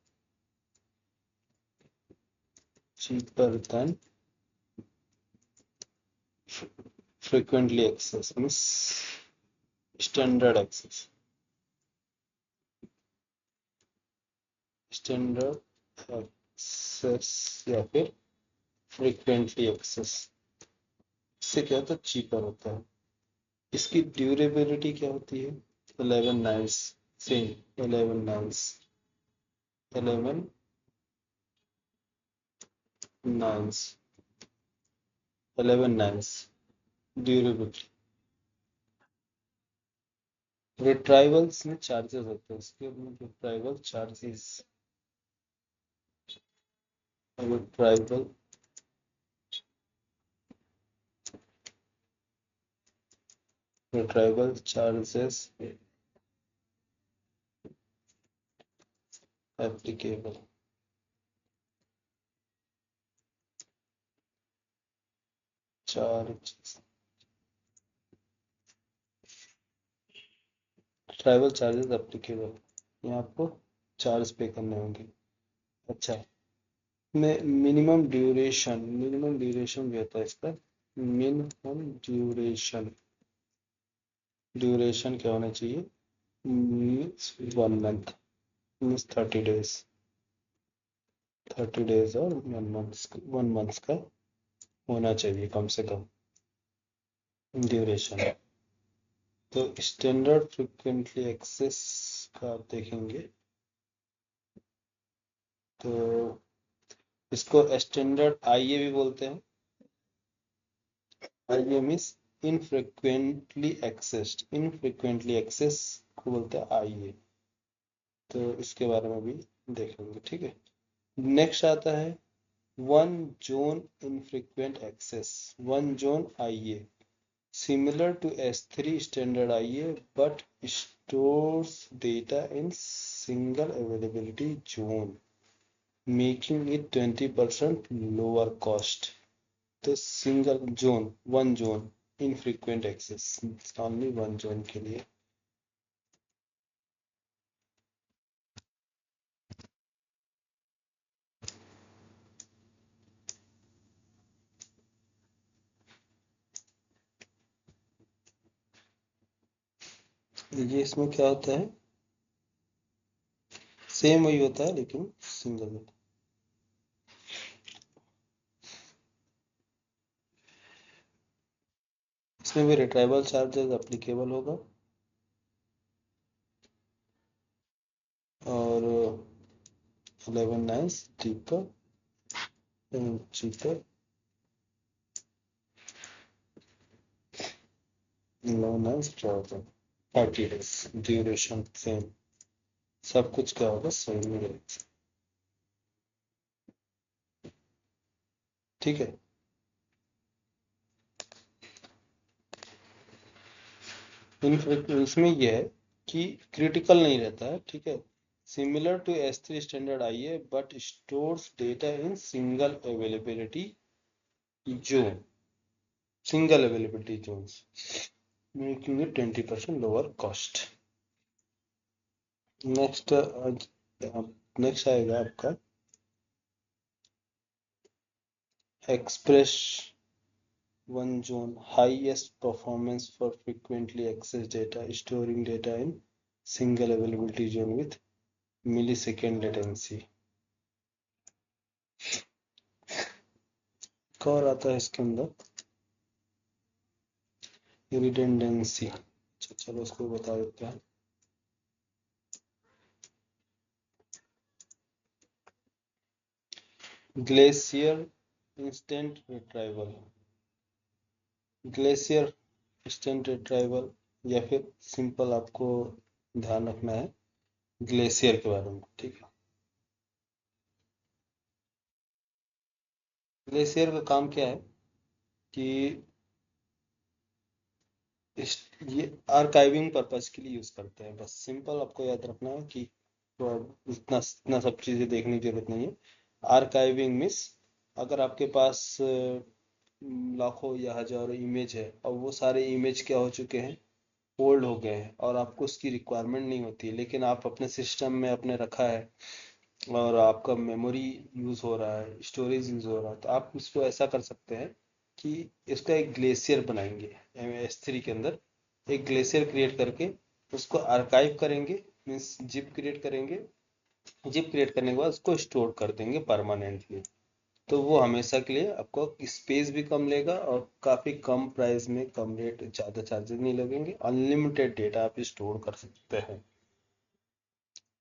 cheaper than frequently access means standard access, standard access या फिर frequently access, इससे क्या होता है, चीपर होता है। इसकी ड्यूरेबिलिटी क्या होती है, 11 nines, same 11 nines, 11 nines, 11 nines durability. Retrievals में चार्जेस होते हैं, इसके retrieval charges, retrieval, retrieval charges applicable, charges, travel charges applicable, ये आपको चार्ज पे करने होंगे। अच्छा, में मिनिमम ड्यूरेशन भी होता है इसका। मिनिमम ड्यूरेशन, ड्यूरेशन क्या होना चाहिए, means 1 month, means 30 days, 30 days और 1 मंथ, 1 मंथ का होना चाहिए कम से कम ड्यूरेशन। तो स्टैंडर्ड फ्रिक्वेंटली एक्सेस का आप देखेंगे तो इसको स्टैंडर्ड आईए भी बोलते हैं। आईए मीन्स इनफ्रिक्वेंटली एक्सेस्ड, इनफ्रिक्वेंटली एक्सेस को बोलते हैं आईए। तो इसके बारे में भी देख लेंगे, ठीक है। नेक्स्ट आता है one zone infrequent access, one zone IA, similar to S3 standard IA but stores data in single availability zone, making it 20% lower cost. The single zone, one zone, infrequent access, only one zone के लिए। ये इसमें क्या होता है, same वही होता है लेकिन सिंगल। इसमें भी रिट्राइवल चार्जेस एप्लीकेबल होगा और 11 nice cheaper cheaper 11 nice 30 days duration same, सब कुछ क्या होगा सेम ही रहेगा, ठीक है। इसमें यह है कि क्रिटिकल नहीं रहता है, ठीक है। Similar to S3 standard IA but stores data in single availability zone, single availability zones, making it 20% lower cost. Next next आएगा आपका express one zone, highest performance for frequently accessed data, storing data in single availability zone with millisecond latency। एक और आता है इसके अंदर redundancy, चलो उसको बता देते हैं। Glacier instant retrieval, glacier instant retrieval, या फिर सिंपल आपको ध्यान रखना है ग्लेशियर के बारे में, ठीक है। ग्लेशियर का काम क्या है कि ये आर्काइविंग पर्पस के लिए यूज करते हैं, बस सिंपल आपको याद रखना है कि तो अब इतना इतना सब चीजें देखने की जरूरत नहीं है। आर्काइविंग मीन्स अगर आपके पास लाखों या हजारों इमेज है और वो सारे इमेज क्या हो चुके हैं, ओल्ड हो गए हैं और आपको उसकी रिक्वायरमेंट नहीं होती, लेकिन आप अपने सिस्टम में अपने रखा है और आपका मेमोरी यूज हो रहा है, स्टोरेज यूज हो रहा है, तो आप इसको ऐसा कर सकते हैं कि इसका एक ग्लेशियर बनाएंगे S3 के अंदर, एक ग्लेशियर क्रिएट करके उसको आर्काइव करेंगे, मीन्स जिप क्रिएट करेंगे, जिप क्रिएट करने के बाद उसको स्टोर कर देंगे परमानेंटली। तो वो हमेशा के लिए आपको स्पेस भी कम लेगा और काफ़ी कम प्राइस में, कम रेट, ज़्यादा चार्जेस नहीं लगेंगे, अनलिमिटेड डेटा आप स्टोर कर सकते हैं,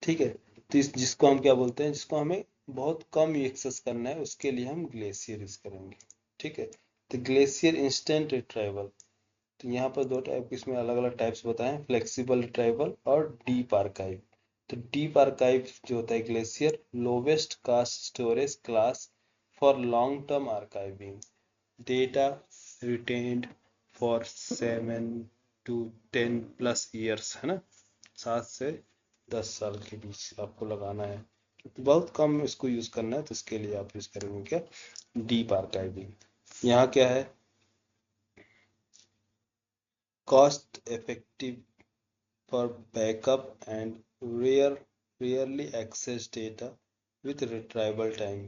ठीक है। तो इस जिसको हम क्या बोलते हैं, जिसको हमें बहुत कम एक्सेस करना है उसके लिए हम ग्लेशियर यूज करेंगे, ठीक है। तो ग्लेशियर इंस्टेंट रिट्राइवल, तो यहाँ पर दो टाइप, इसमें अलग अलग टाइप्स बताएं, फ्लेक्सिबल रिट्राइवल और डीप आर्काइव। तो डीप आर्काइव जो होता है Glacier, lowest cost storage class for long term archiving, data retained for 7 to 10+ years, है ना, 7 से 10 साल के बीच आपको लगाना है, तो बहुत कम इसको यूज करना है, तो इसके लिए आप यूज करेंगे क्या, डीप आर्काइविंग। यहाँ क्या है, cost effective for backup and rarely accessed data with retrieval time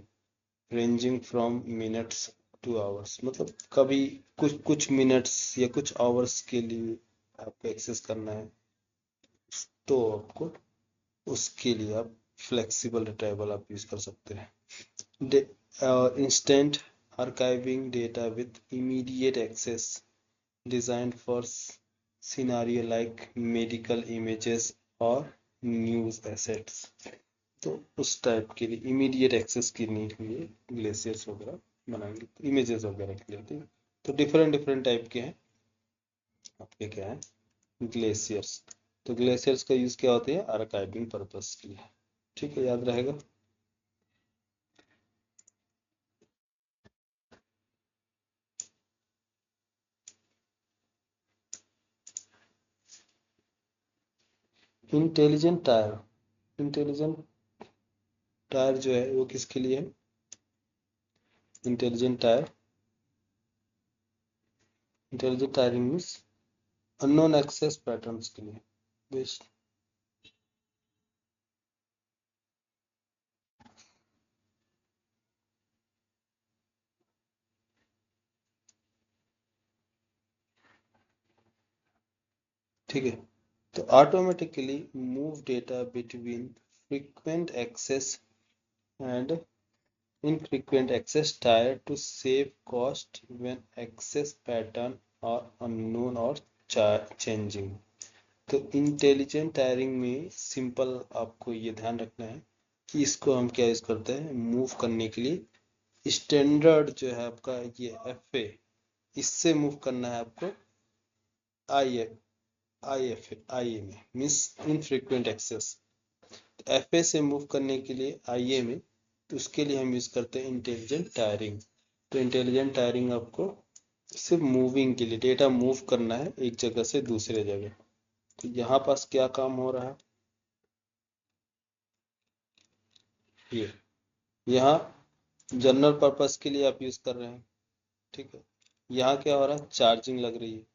ranging from minutes to hours, मतलब कभी कुछ कुछ मिनट्स या कुछ आवर्स के लिए आपको एक्सेस करना है, तो आपको उसके लिए आप फ्लेक्सिबल रिट्राइवल आप यूज कर सकते हैं। Instant archiving data with immediate access designed for scenario like medical images और न्यूज एसेट्स, तो उस टाइप के लिए इमीडिएट एक्सेस करने के लिए ग्लेशियर्स वगैरह बनाएंगे, इमेजेस वगैरह के लिए, ठीक है। तो डिफरेंट डिफरेंट टाइप के हैं आपके क्या है ग्लेशियर्स। तो ग्लेशियर्स का यूज क्या होता है? आर्काइविंग पर्पस के लिए। ठीक है, याद रहेगा। इंटेलिजेंट टायर, इंटेलिजेंट टायर जो है वो किसके लिए है? Intelligent tier, intelligent tiering means unknown access patterns के लिए बेस्ट। ठीक है, तो automatically move data between frequent access and infrequent access tier to save cost when access pattern are unknown or changing। तो इंटेलिजेंट टायरिंग में simple आपको ये ध्यान रखना है कि इसको हम क्या यूज करते हैं मूव करने के लिए। स्टैंडर्ड जो है आपका ये एफ ए, इससे मूव करना है आपको आई ए, आई ए में means infrequent access. F A से मूव करने के लिए आई ए में, तो उसके लिए हम यूज करते हैं इंटेलिजेंट टायरिंग। तो इंटेलिजेंट टायरिंग आपको सिर्फ मूविंग के लिए, डेटा मूव करना है एक जगह से दूसरे जगह। तो यहाँ पास क्या काम हो रहा है, ये यहाँ जनरल पर्पस के लिए आप यूज कर रहे हैं। ठीक है, यहाँ क्या हो रहा है, चार्जिंग लग रही है।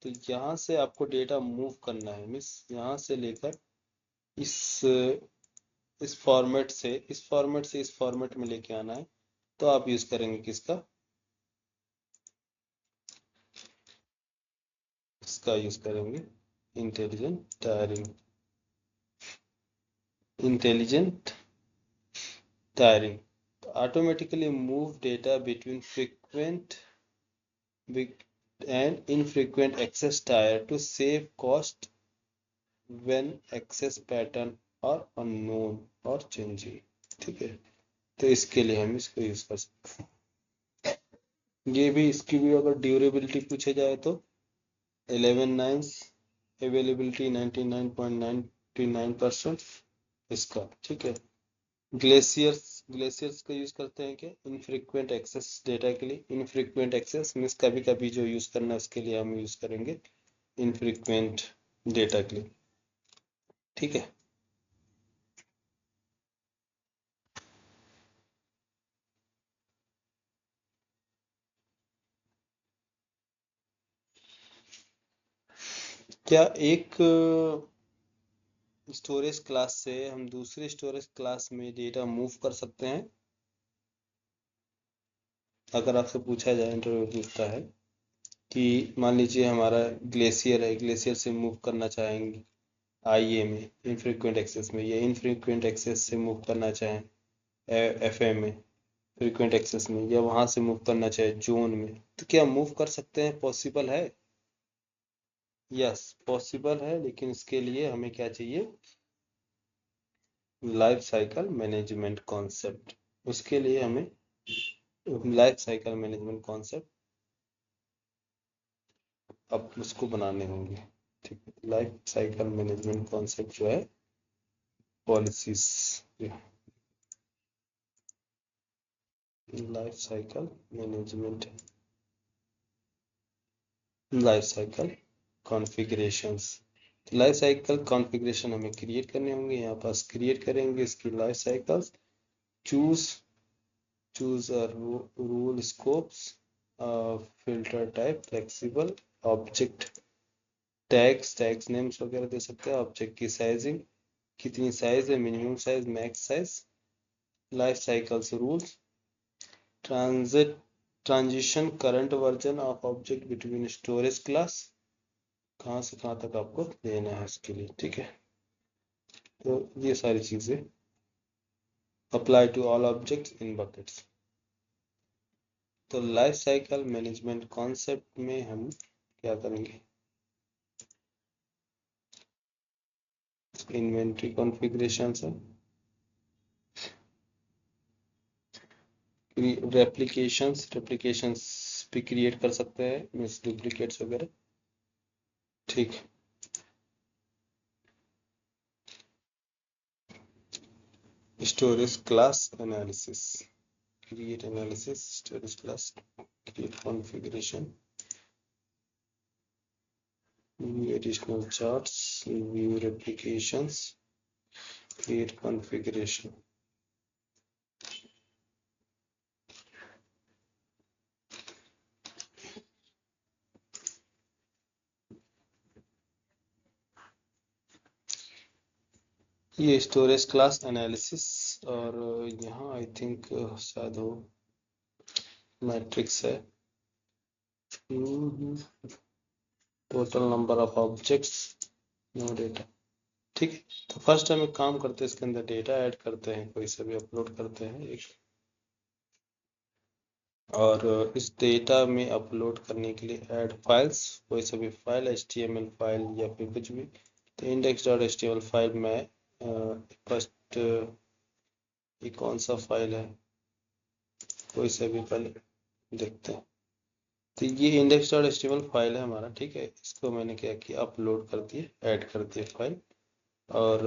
तो यहाँ से आपको डेटा मूव करना है, मीन्स यहाँ से लेकर इस इस फॉर्मेट से इस फॉर्मेट में लेके आना है। तो आप यूज करेंगे किसका, इसका यूज करेंगे intelligent tiring. Intelligent tiring automatically move data between frequent and infrequent access tier to save cost when access pattern are unknown or changing। ठीक है, तो इसके लिए हम इसको यूज कर सकते हैं। ये भी, इसकी भी अगर ड्यूरेबिलिटी पूछे जाए तो 11 नाइन्स, अवेलेबिलिटी 99.99% इसका। ठीक है, ग्लेशियर्स का यूज करते हैं क्या, इनफ्रीक्वेंट एक्सेस डेटा के लिए। इनफ्रीक्वेंट एक्सेस मीन्स कभी कभी जो यूज करना है उसके लिए हम यूज करेंगे इनफ्रीक्वेंट डेटा के लिए। ठीक है, क्या एक स्टोरेज क्लास से हम दूसरे स्टोरेज क्लास में डेटा मूव कर सकते हैं? अगर आपसे पूछा जाए, इंटरव्यू पूछता है कि मान लीजिए हमारा ग्लेशियर है, ग्लेशियर से मूव करना चाहेंगे आईए में इनफ्रीक्वेंट एक्सेस में, या इनफ्रीक्वेंट एक्सेस से मूव करना चाहें एफएम में फ्रीक्वेंट एक्सेस में, या वहां से मूव करना चाहे जोन में, तो क्या मूव कर सकते हैं? पॉसिबल है, यस पॉसिबल है। लेकिन इसके लिए हमें क्या चाहिए, लाइफ साइकिल मैनेजमेंट कॉन्सेप्ट। उसके लिए हमें लाइफ साइकिल मैनेजमेंट कॉन्सेप्ट अब उसको बनाने होंगे। ठीक है, लाइफ साइकिल मैनेजमेंट कॉन्सेप्ट जो है policies, life cycle management, life cycle configurations. Life cycle configuration हमें क्रिएट करने होंगे, यहाँ पास क्रिएट करेंगे इसकी life cycles. Choose choose a rule scopes, filter type flexible, object tags names वगैरह दे सकते हैं। ऑब्जेक्ट की साइजिंग, कितनी साइज है, minimum size, max size. Life cycles rules, transit transition current version of object between storage class, कहाँ से कहाँ तक आपको देना है इसके लिए। ठीक है, तो ये सारी चीजें apply to all objects in buckets. तो लाइफ साइकिल मैनेजमेंट कॉन्सेप्ट में हम क्या करेंगे, इन्वेंटरी कॉन्फ़िगरेशन है, रेप्लिकेशंस भी क्रिएट कर सकते हैं मीन्स डुप्लीकेट्स वगैरह। ठीक, storage class analysis, create analysis, storage class, create configuration, view additional charts, view replications, create configuration. ये स्टोरेज क्लास एनालिसिस और यहाँ आई थिंक शायद हो मैट्रिक्स है, total number of objects, no data. ठीक है, तो फर्स्ट हम एक काम करते हैं, इसके अंदर डेटा ऐड करते हैं, कोई सा भी अपलोड करते हैं एक, और इस डेटा में अपलोड करने के लिए ऐड फाइल्स, कोई सा भी फाइल, HTML फाइल या फिर कुछ भी। तो index.html फाइल में फर्स्ट ये कौन सा फाइल है, कोई सा भी पहले देखते हैं। तो ये index.html फाइल है हमारा, ठीक है। इसको मैंने क्या किया, अपलोड कर दिए, ऐड कर दिए फाइल, और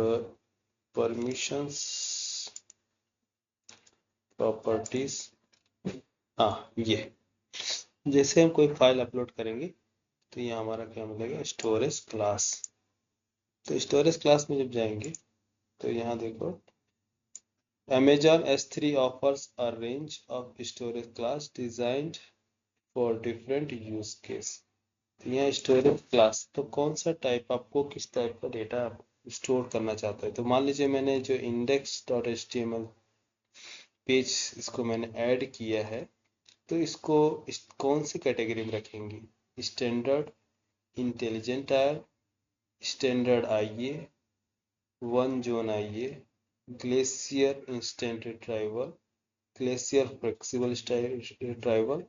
परमिशंस, प्रॉपर्टीज, हाँ ये जैसे हम कोई फाइल अपलोड करेंगे तो ये हमारा क्या मिलेगा, स्टोरेज क्लास। तो स्टोरेज क्लास में जब जाएंगे तो यहाँ देखो, Amazon S3 offers a range of storage class designed for different use case। तो यहाँ स्टोरेज क्लास, तो कौन सा टाइप, आपको किस टाइप का डेटा स्टोर करना चाहते हैं। तो मान लीजिए मैंने जो index.html पेज इसको मैंने ऐड किया है, तो इसको कौन सी कैटेगरी में रखेंगे, standard, intelligent tier, standard IA, one zone IA, Glacier instant retrieval, Glacier flexible retrieval,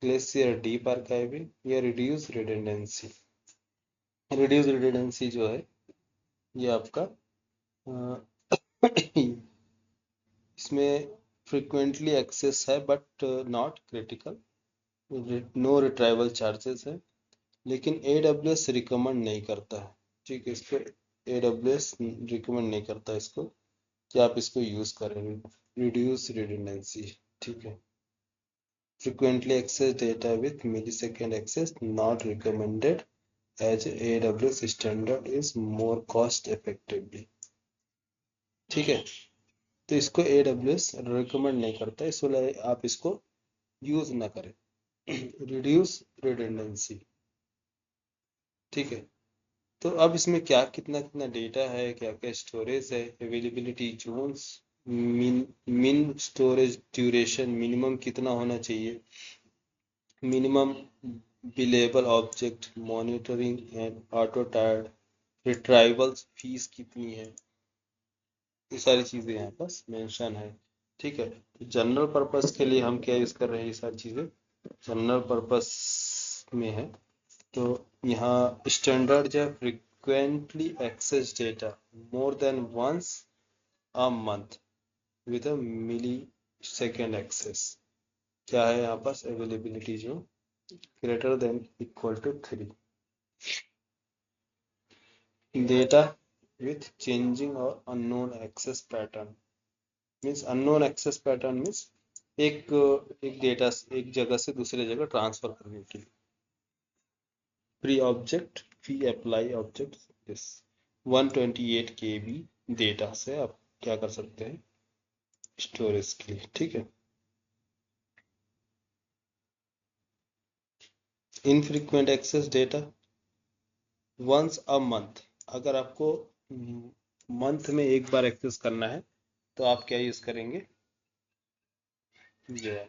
Glacier deep archiving, या रिड्यूस रिडंडेंसी। रिड्यूस रिडंडेंसी जो है ये आपका इसमें फ्रीक्वेंटली एक्सेस है but not critical, no retrieval charges है, लेकिन AWS रिकमेंड नहीं करता है। ठीक है, इसको AWS रिकमेंड नहीं करता इसको कि आप इसको यूज करें, रिड्यूस रिडंडेंसी। ठीक है, frequently access data with millisecond access not recommended as AWS standard is more cost effectively। ठीक है, तो इसको AWS रिकमेंड नहीं करता, इसलिए आप इसको यूज ना करें। रिड्यूस रिडंडेंसी, ठीक है। तो अब इसमें क्या कितना कितना डेटा है, क्या क्या स्टोरेज है, availability zones, min storage duration, minimum कितना होना चाहिए, minimum billable object, monitoring and auto tiered, retrievals fees कितनी है, ये सारी चीज़ें यहाँ पास मेंशन है। ठीक है, जनरल पर्पस के लिए हम क्या यूज़ कर रहे हैं, ये सारी चीज़ें जनरल पर्पस में है। तो यहाँ स्टैंडर्ड जो है, frequently access data more than once a month with a millisecond access, क्या है यहाँ पास, अवेलेबिलिटी जो greater than equal to 3, data with changing और unknown access pattern. Means unknown access pattern means एक एक डेटा एक जगह से दूसरे जगह ट्रांसफर करने के लिए। Pre object fee apply object, this 128 KB data से आप क्या कर सकते हैं, स्टोरेज के लिए। ठीक है, infrequent access data once a month, अगर आपको मंथ में एक बार एक्सेस करना है तो आप क्या यूज करेंगे, ये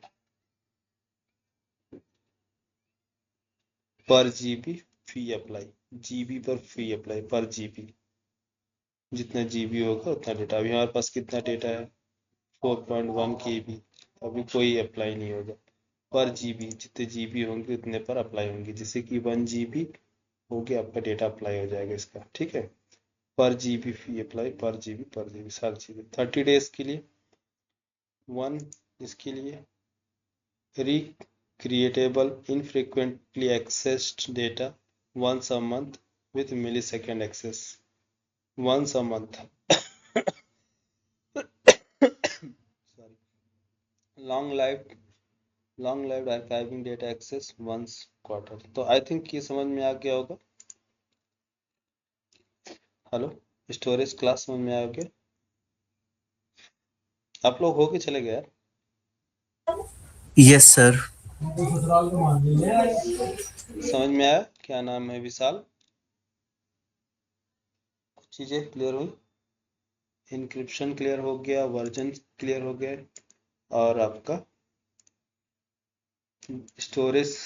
पर GB फी अप्लाई, GB पर फी अप्लाई, पर GB जितना GB होगा उतना डेटा। अभी हमारे पास कितना डेटा है, 4.1 KB, अभी कोई अप्लाई नहीं होगा। पर GB जितने GB होंगे उतने पर अप्लाई होंगे, जैसे कि 1 GB हो गया आपका डेटा अप्लाई हो जाएगा इसका। ठीक है, पर GB फी अप्लाई, पर GB सारी चीज़ें 30 डेज के लिए, 1 इसके लिए, recreatable infrequently accessed data once a month with millisecond access, once a month। Long live archiving data access once quarter. तो आई थिंक ये समझ में आ गया होगा। हेलो, स्टोरेज क्लास समझ में आ गया? आप लोग हो के चले गए यार? Yes, sir. समझ में आया? क्या नाम है, विशाल? कुछ चीजें क्लियर हुई? इंक्रिप्शन क्लियर हो गया, वर्जन क्लियर हो गए, और आपका स्टोरेज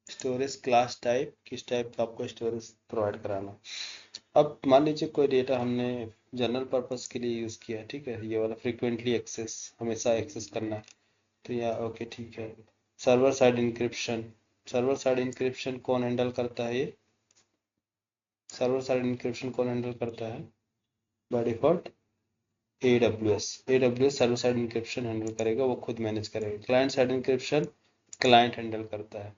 स्टोरेज क्लास टाइप, किस टाइप का आपको स्टोरेज प्रोवाइड कराना। अब मान लीजिए कोई डेटा हमने जनरल पर्पस के लिए यूज़ किया, ठीक है, ये वाला फ्रीक्वेंटली एक्सेस, हमेशा एक्सेस करना है, तो या ओके ठीक है। सर्वर साइड इंक्रिप्शन कौन हैंडल करता है? ये सर्वर साइड इंक्रिप्शन कौन हैंडल करता है by default? AWS server side encryption handle करेगा, वो खुद मैनेज करेगा। Client side encryption client handle करता है।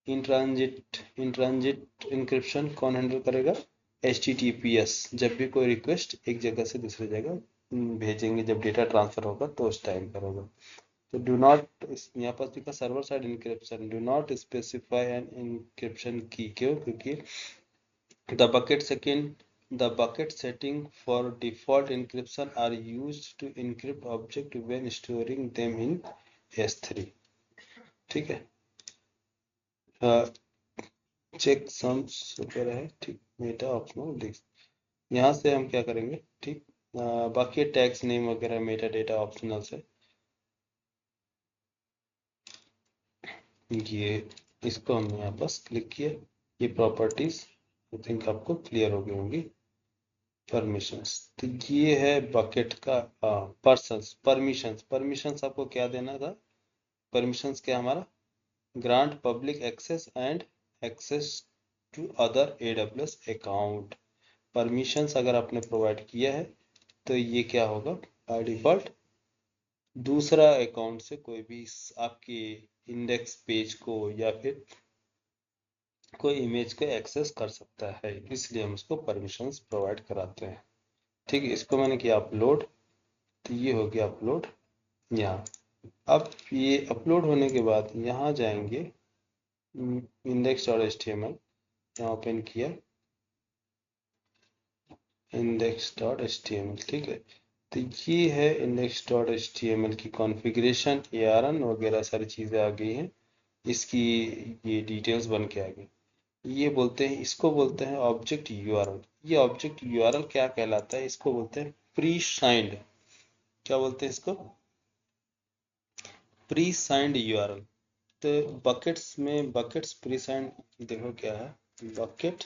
इन ट्रांजिट इंक्रिप्शन कौन हैंडल करेगा? HTTPS, जब भी कोई रिक्वेस्ट एक जगह से दूसरी जगह भेजेंगे, जब डेटा ट्रांसफर होगा तो उस टाइम पर होगा। तो डू नॉट, यहाँ पर लिखा server side encryption, do not specify an encryption key. क्यों? क्योंकि the bucket setting for default encryption are used to encrypt object when storing them in S3। ठीक है, चेक सम्स वगैरह है, ठीक, मेटा ऑप्शनल लिस्ट, यहाँ से हम क्या करेंगे, ठीक। बाकी टैग्स नेम वगैरह मेटा डेटा ऑप्शनल से, ये इसको हमने यहाँ पर क्लिक किया। ये प्रॉपर्टीज आई थिंक आपको क्लियर हो गई होंगी। परमिशंस, तो ये है बकेट का परमिशंस आपको क्या देना था? परमिशंस क्या हमारा? Grant public access and access to other AWS account. Permissions अगर आपने प्रोवाइड किया है तो ये क्या होगा बाय डिफॉल्ट? दूसरा अकाउंट से कोई भी आपके इंडेक्स पेज को या फिर कोई इमेज को एक्सेस कर सकता है, इसलिए हम उसको परमिशंस प्रोवाइड कराते हैं। ठीक है, इसको मैंने किया अपलोड, तो ये हो गया अपलोड यहाँ। अब ये अपलोड होने के बाद यहाँ जाएंगे, index.html, यहाँ ओपन किया index.html, ठीक है। तो ये है index.html की कॉन्फ़िगरेशन, ARN वगैरह सारी चीज़ें आ गई हैं, इसकी ये डिटेल्स बन के आ गई। ये बोलते हैं, इसको बोलते हैं ऑब्जेक्ट URL। ये ऑब्जेक्ट URL क्या कहलाता है? इसको बोलते हैं प्री साइंड, क्या बोलते हैं इसको? Pre signed URL। तो बकेट्स में बकेट्स प्री साइंड, देखो क्या है, bucket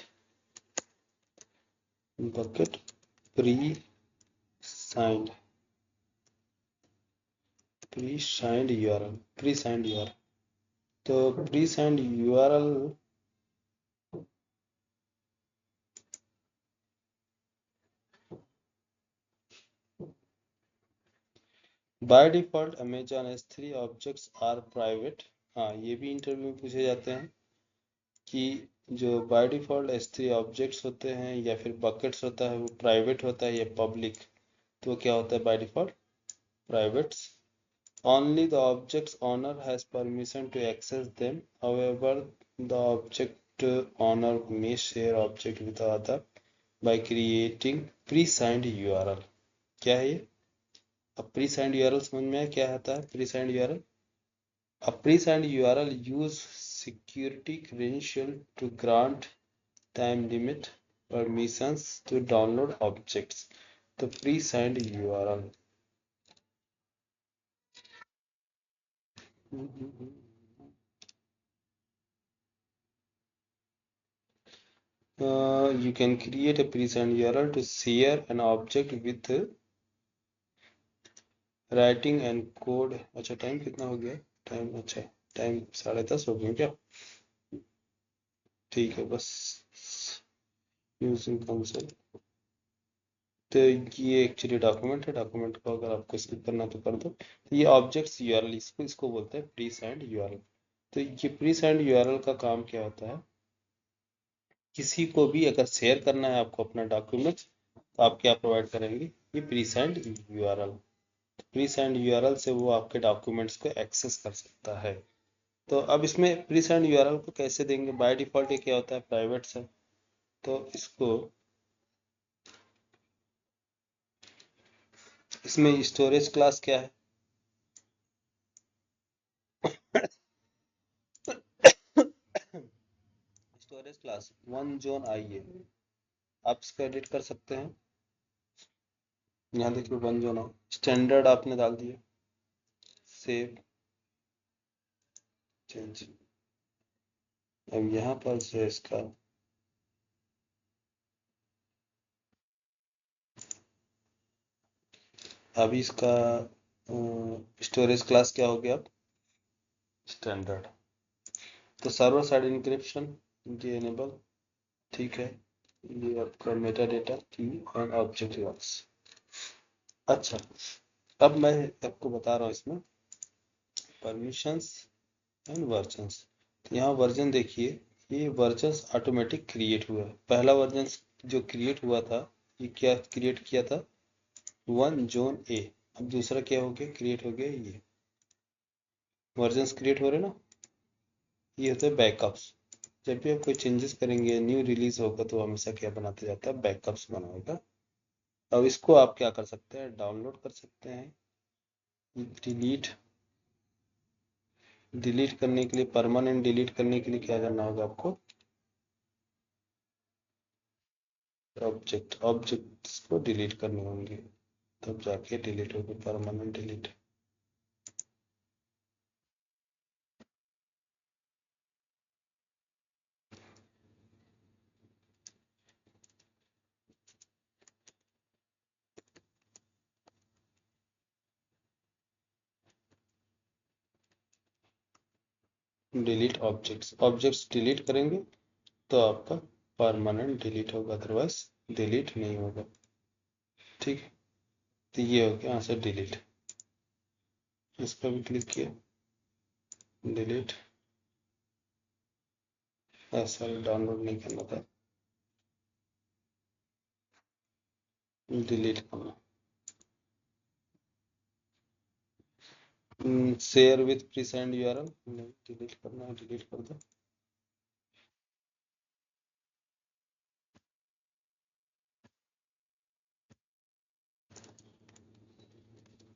bucket pre signed URL। तो pre signed URL by default Amazon S3 objects are private. हाँ, ये भी इंटरव्यू में पूछे जाते हैं कि जो बाय डिफॉल्ट S3 ऑब्जेक्ट्स होते हैं या फिर बकेट्स होता है, वो प्राइवेट होता है या पब्लिक? तो क्या होता है by default? Privates. Only the object's owner has permission to access them. However, the object owner may share object with the other by creating pre-signed URL। क्या है ये? अब pre-signed URL समझ में आया क्या आता है pre-signed URL? A pre-signed URL use security credential to grant time limit permissions to download objects। तो pre-signed URL, you can create a pre-signed URL to share an object with writing and code। अच्छा, time कितना हो गया? Time, अच्छा time 10:30 हो गया क्या? ठीक है, बस यूजिंग कंसोल। तो ये एक्चुअली डॉक्यूमेंट है, डॉक्यूमेंट को अगर आपको स्किप करना तो कर दो। तो ये ऑब्जेक्ट्स URL, इसको बोलते हैं प्री साइंड URL। तो ये प्री साइंड URL का काम क्या होता है? किसी को भी अगर शेयर करना है आपको अपना डॉक्यूमेंट, तो आप क्या प्रोवाइड करेंगे? ये pre signed URL। Pre send URL से वो आपके डॉक्यूमेंट्स को एक्सेस कर सकता है। तो अब इसमें प्री सेंड यूआरएल को कैसे देंगे? बाय डिफॉल्ट ये क्या होता है, प्राइवेट से। तो इसमें स्टोरेज क्लास क्या है? Storage class one zone I है, आप इसको एडिट कर सकते हैं। यहाँ देखिए वन जोन आई, स्टैंडर्ड आपने डाल दिया, सेव चेंज। अब यहाँ पर से इसका अभी इसका स्टोरेज क्लास क्या हो गया? अब स्टैंडर्ड। तो सर्वर साइड इंक्रिप्शन ये एनेबल, ठीक है। ये आपका मेटा डेटा की एंड ऑब्जेक्ट वर्क्स। अच्छा, अब मैं आपको बता रहा हूँ इसमें परमिशंस एंड वर्जन्स। तो यहाँ वर्जन देखिए, ये वर्जन्स ऑटोमेटिक क्रिएट हुआ है। पहला वर्जन जो क्रिएट हुआ था, ये क्या क्रिएट किया था? One zone A. अब दूसरा क्या हो गया, क्रिएट हो गया ये वर्जन्स क्रिएट हो रहे ना। ये होता है बैकअप्स। जब भी आप कोई चेंजेस करेंगे, न्यू रिलीज होगा, तो हमेशा क्या बनाते जाता है, बैकअप्स बनाएगा। अब इसको आप क्या कर सकते हैं, डाउनलोड कर सकते हैं। डिलीट डिलीट करने के लिए, परमानेंट डिलीट करने के लिए क्या करना होगा आपको, ऑब्जेक्ट्स को डिलीट करने होंगे, तब जाके डिलीट होगी, permanent delete. Delete objects delete करेंगे तो आपका परमानेंट डिलीट होगा, अदरवाइज डिलीट नहीं होगा। ठीक है, तो ये हो गया यहाँ से डिलीट। इस पर भी क्लिक किया, डिलीट। ऐसा डाउनलोड नहीं करना था, डिलीट करना। Share with pre send URL नहीं, डिलीट करना है, डिलीट कर दो।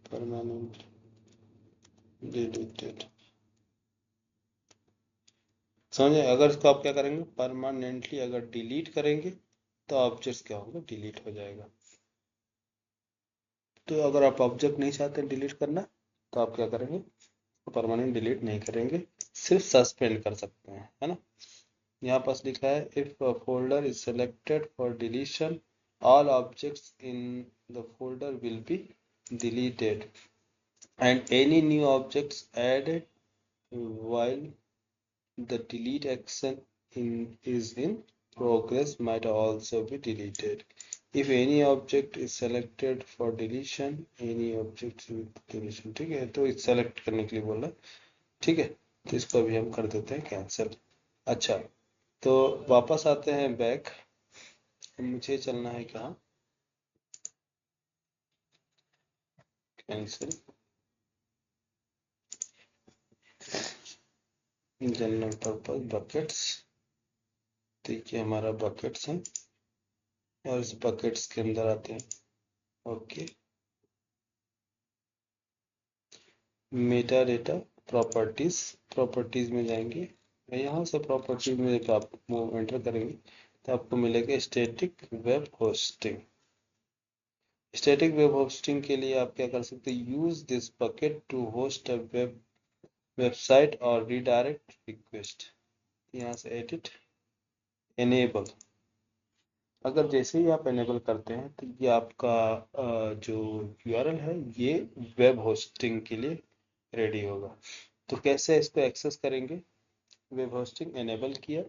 परमानेंट डिलीटेड, समझे? अगर इसको आप क्या करेंगे, परमानेंटली अगर डिलीट करेंगे तो ऑब्जेक्ट्स क्या होगा, डिलीट हो जाएगा। तो अगर आप ऑब्जेक्ट नहीं चाहते डिलीट करना, तो आप क्या करेंगे, तो परमानेंट डिलीट नहीं करेंगे, सिर्फ सस्पेंड कर सकते हैं, है ना। यहाँ पास लिखा है, if folder is selected for deletion, all objects in the folder will be deleted and any new objects added while the delete action is in progress might also be deleted. If any object is selected for deletion, any object with deletion, ठीक है, तो इस select करने के लिए बोला, ठीक है। तो इसको अभी हम कर देते हैं कैंसिल। अच्छा, तो वापस आते हैं बैक। मुझे चलना है कहाँ, कैंसिल, जनरल पर्पज बकेट्स। देखिए हमारा बकेट्स है, और इस बकेट्स के अंदर आते हैं। ओके, मेटा डेटा प्रॉपर्टीज में जाएंगे। यहाँ से प्रॉपर्टीज में जब आप वो एंटर करेंगे तो आपको मिलेगा static web hosting. Static web hosting के लिए आप क्या कर सकते हैं, use this bucket to host a website और रीडायरेक्ट रिक्वेस्ट। यहाँ से एडिट एनेबल, अगर जैसे ही आप एनेबल करते हैं तो ये आपका जो यूआरएल है ये वेब होस्टिंग के लिए रेडी होगा। तो कैसे इसको एक्सेस करेंगे, वेब होस्टिंग एनेबल किया,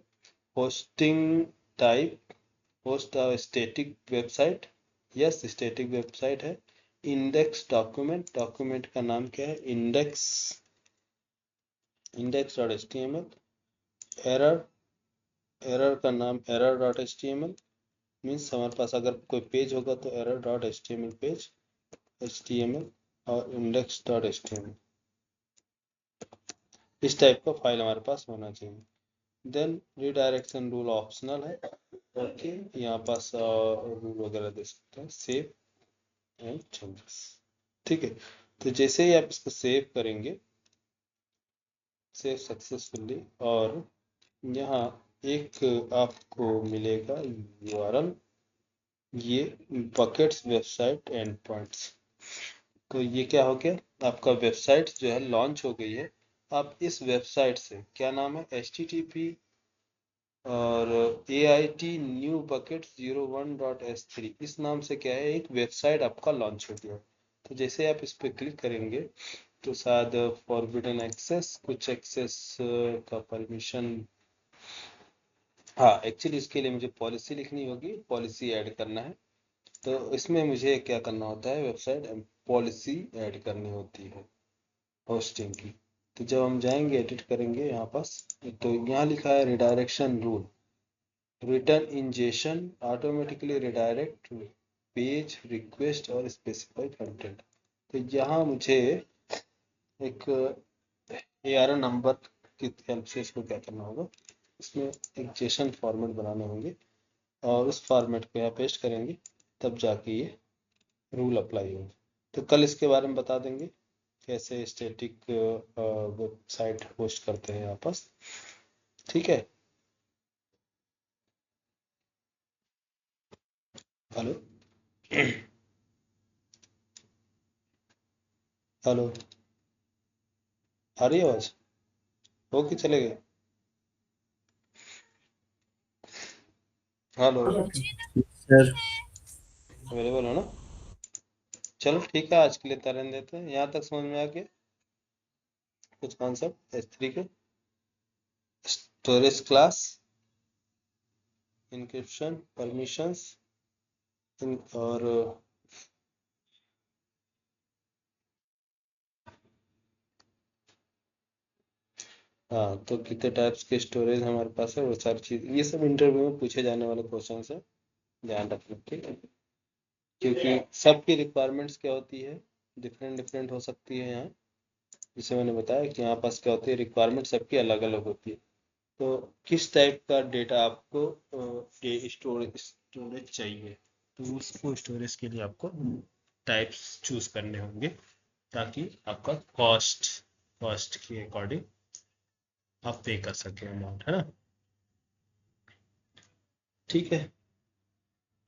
hosting type host static website, yes static website है। इंडेक्स डॉक्यूमेंट का नाम क्या है, index.html। एरर का नाम error.html, मीन्स हमारे पास अगर कोई पेज होगा तो error.html पेज, html। और index.html, इस टाइप का फाइल हमारे पास होना चाहिए। देन रिडायरेक्शन रूल ऑप्शनल है, ओके, यहाँ पास रूल वगैरह दे सकते हैं, सेव एंड चेंजेस। ठीक है, तो जैसे ही आप इसको सेव करेंगे, सेव सक्सेसफुली, और यहाँ एक आपको मिलेगा यूआरएल, ये बकेट्स वेबसाइट एंड पॉइंट्स। तो ये क्या हो गया, आपका वेबसाइट जो है लॉन्च हो गई है। आप इस वेबसाइट से, क्या नाम है, http और AIT न्यू बकेट 01.s3, इस नाम से क्या है, एक वेबसाइट आपका लॉन्च हो गया। तो जैसे आप इस पर क्लिक करेंगे तो शायद फॉरबिडन एक्सेस, कुछ एक्सेस का परमिशन, हाँ एक्चुअली इसके लिए मुझे पॉलिसी लिखनी होगी, पॉलिसी ऐड करना है। तो इसमें मुझे क्या करना होता है, वेबसाइट पॉलिसी ऐड करनी होती है होस्टिंग की। तो जब हम जाएंगे एडिट करेंगे यहाँ पास, तो यहाँ लिखा है redirection rule, return injection automatically redirect page request और स्पेसिफाई कंटेंट। तो यहाँ मुझे एक ARN नंबर की हेल्प से इसको क्या करना होगा, इसमें एक जेसन फॉर्मेट बनाने होंगे, और उस फॉर्मेट को यहाँ पेस्ट करेंगे, तब जाके ये रूल अप्लाई होगा। तो कल इसके बारे में बता देंगे कैसे स्टैटिक वेबसाइट होस्ट करते हैं यहाँ पास। ठीक है, हेलो हेलो, आ रही है आवाज, हो कि चले गए, हेलो, सर। अवेलेबल हो ना? चलो ठीक है, आज के लिए इतना रहने देते हैं। यहाँ तक समझ में आ गया कुछ कॉन्सेप्ट S3 के, स्टोरेज क्लास, इंक्रिप्शन, परमिशंस, और हाँ, तो कितने टाइप्स के स्टोरेज हमारे पास है, वो सारी चीज, ये सब इंटरव्यू में पूछे जाने वाले क्वेश्चन है, ध्यान रखना, ठीक है। क्योंकि सबकी रिक्वायरमेंट्स क्या होती है, डिफरेंट डिफरेंट हो सकती है यहाँ, जैसे मैंने बताया कि यहाँ पास क्या होती है, रिक्वायरमेंट सबकी अलग अलग होती है। तो किस टाइप का डेटा आपको ये स्टोरेज चाहिए, तो उसको स्टोरेज के लिए आपको टाइप्स चूज करने होंगे, ताकि आपका कॉस्ट के अकॉर्डिंग आप पे कर सके अमाउंट, है ना। ठीक है,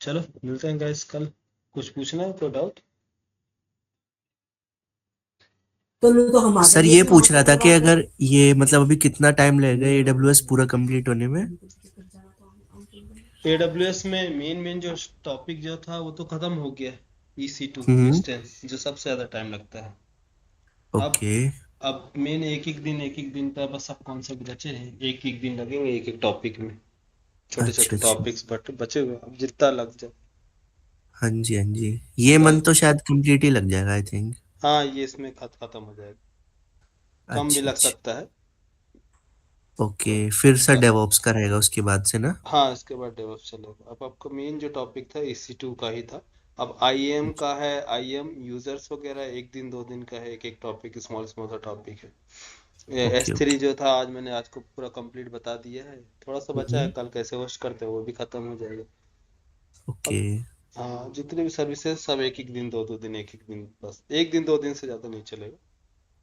चलो मिलते हैं गाइस कल। कुछ पूछना है, कोई डाउट? सर ये पूछ रहा था कि अगर ये मतलब अभी कितना टाइम लगेगा AWS पूरा कंप्लीट होने में? AWS में मेन जो टॉपिक जो था वो तो खत्म हो गया, EC2 हम्म। इंस्टेंस, जो सबसे ज्यादा टाइम लगता है। अब ओके। अब मेन एक एक दिन का बस सब कॉन्सेप्ट बचे हैं, एक एक दिन लगेंगे एक एक टॉपिक में, छोटे छोटे अच्छा अच्छा। टॉपिक्स बट बचे हुए, अब जितना लग जाए। हाँ जी हाँ जी। ये कल, मंथ तो शायद कंप्लीट ही लग जाएगा आई थिंक। हाँ ये इसमें खत्म हो जाएगा, कम भी अच्छा लग अच्छा। सकता है। ओके। तो फिर सर क- डेवऑप्स का रहेगा उसके बाद से ना? हाँ इसके बाद डेवलप चलेगा। अब आपका मेन जो टॉपिक था EC2 का ही था। अब IAM का है, IAM यूजर्स वगैरह एक दिन दो दिन का है, एक एक टॉपिक स्मॉल स्मॉल सा टॉपिक है। ये ओके S3 ओके। जो था, आज मैंने आज को पूरा कंप्लीट बता दिया है, थोड़ा सा बचा है, हम्म। कल कैसे होस्ट करते हैं वो भी खत्म हो जाएगा। ओके। अब हाँ, जितने भी सर्विसेज सब एक एक दिन दो दो दिन, एक एक दिन, बस एक दिन दो दिन से ज़्यादा नहीं चलेगा,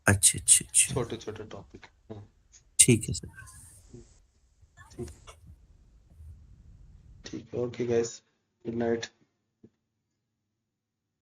अच्छा अच्छा अच्छा। छोटे छोटे टॉपिक। हाँ ठीक है सर। ठीक, ठीक है, ओके गाइस, गुड नाइट।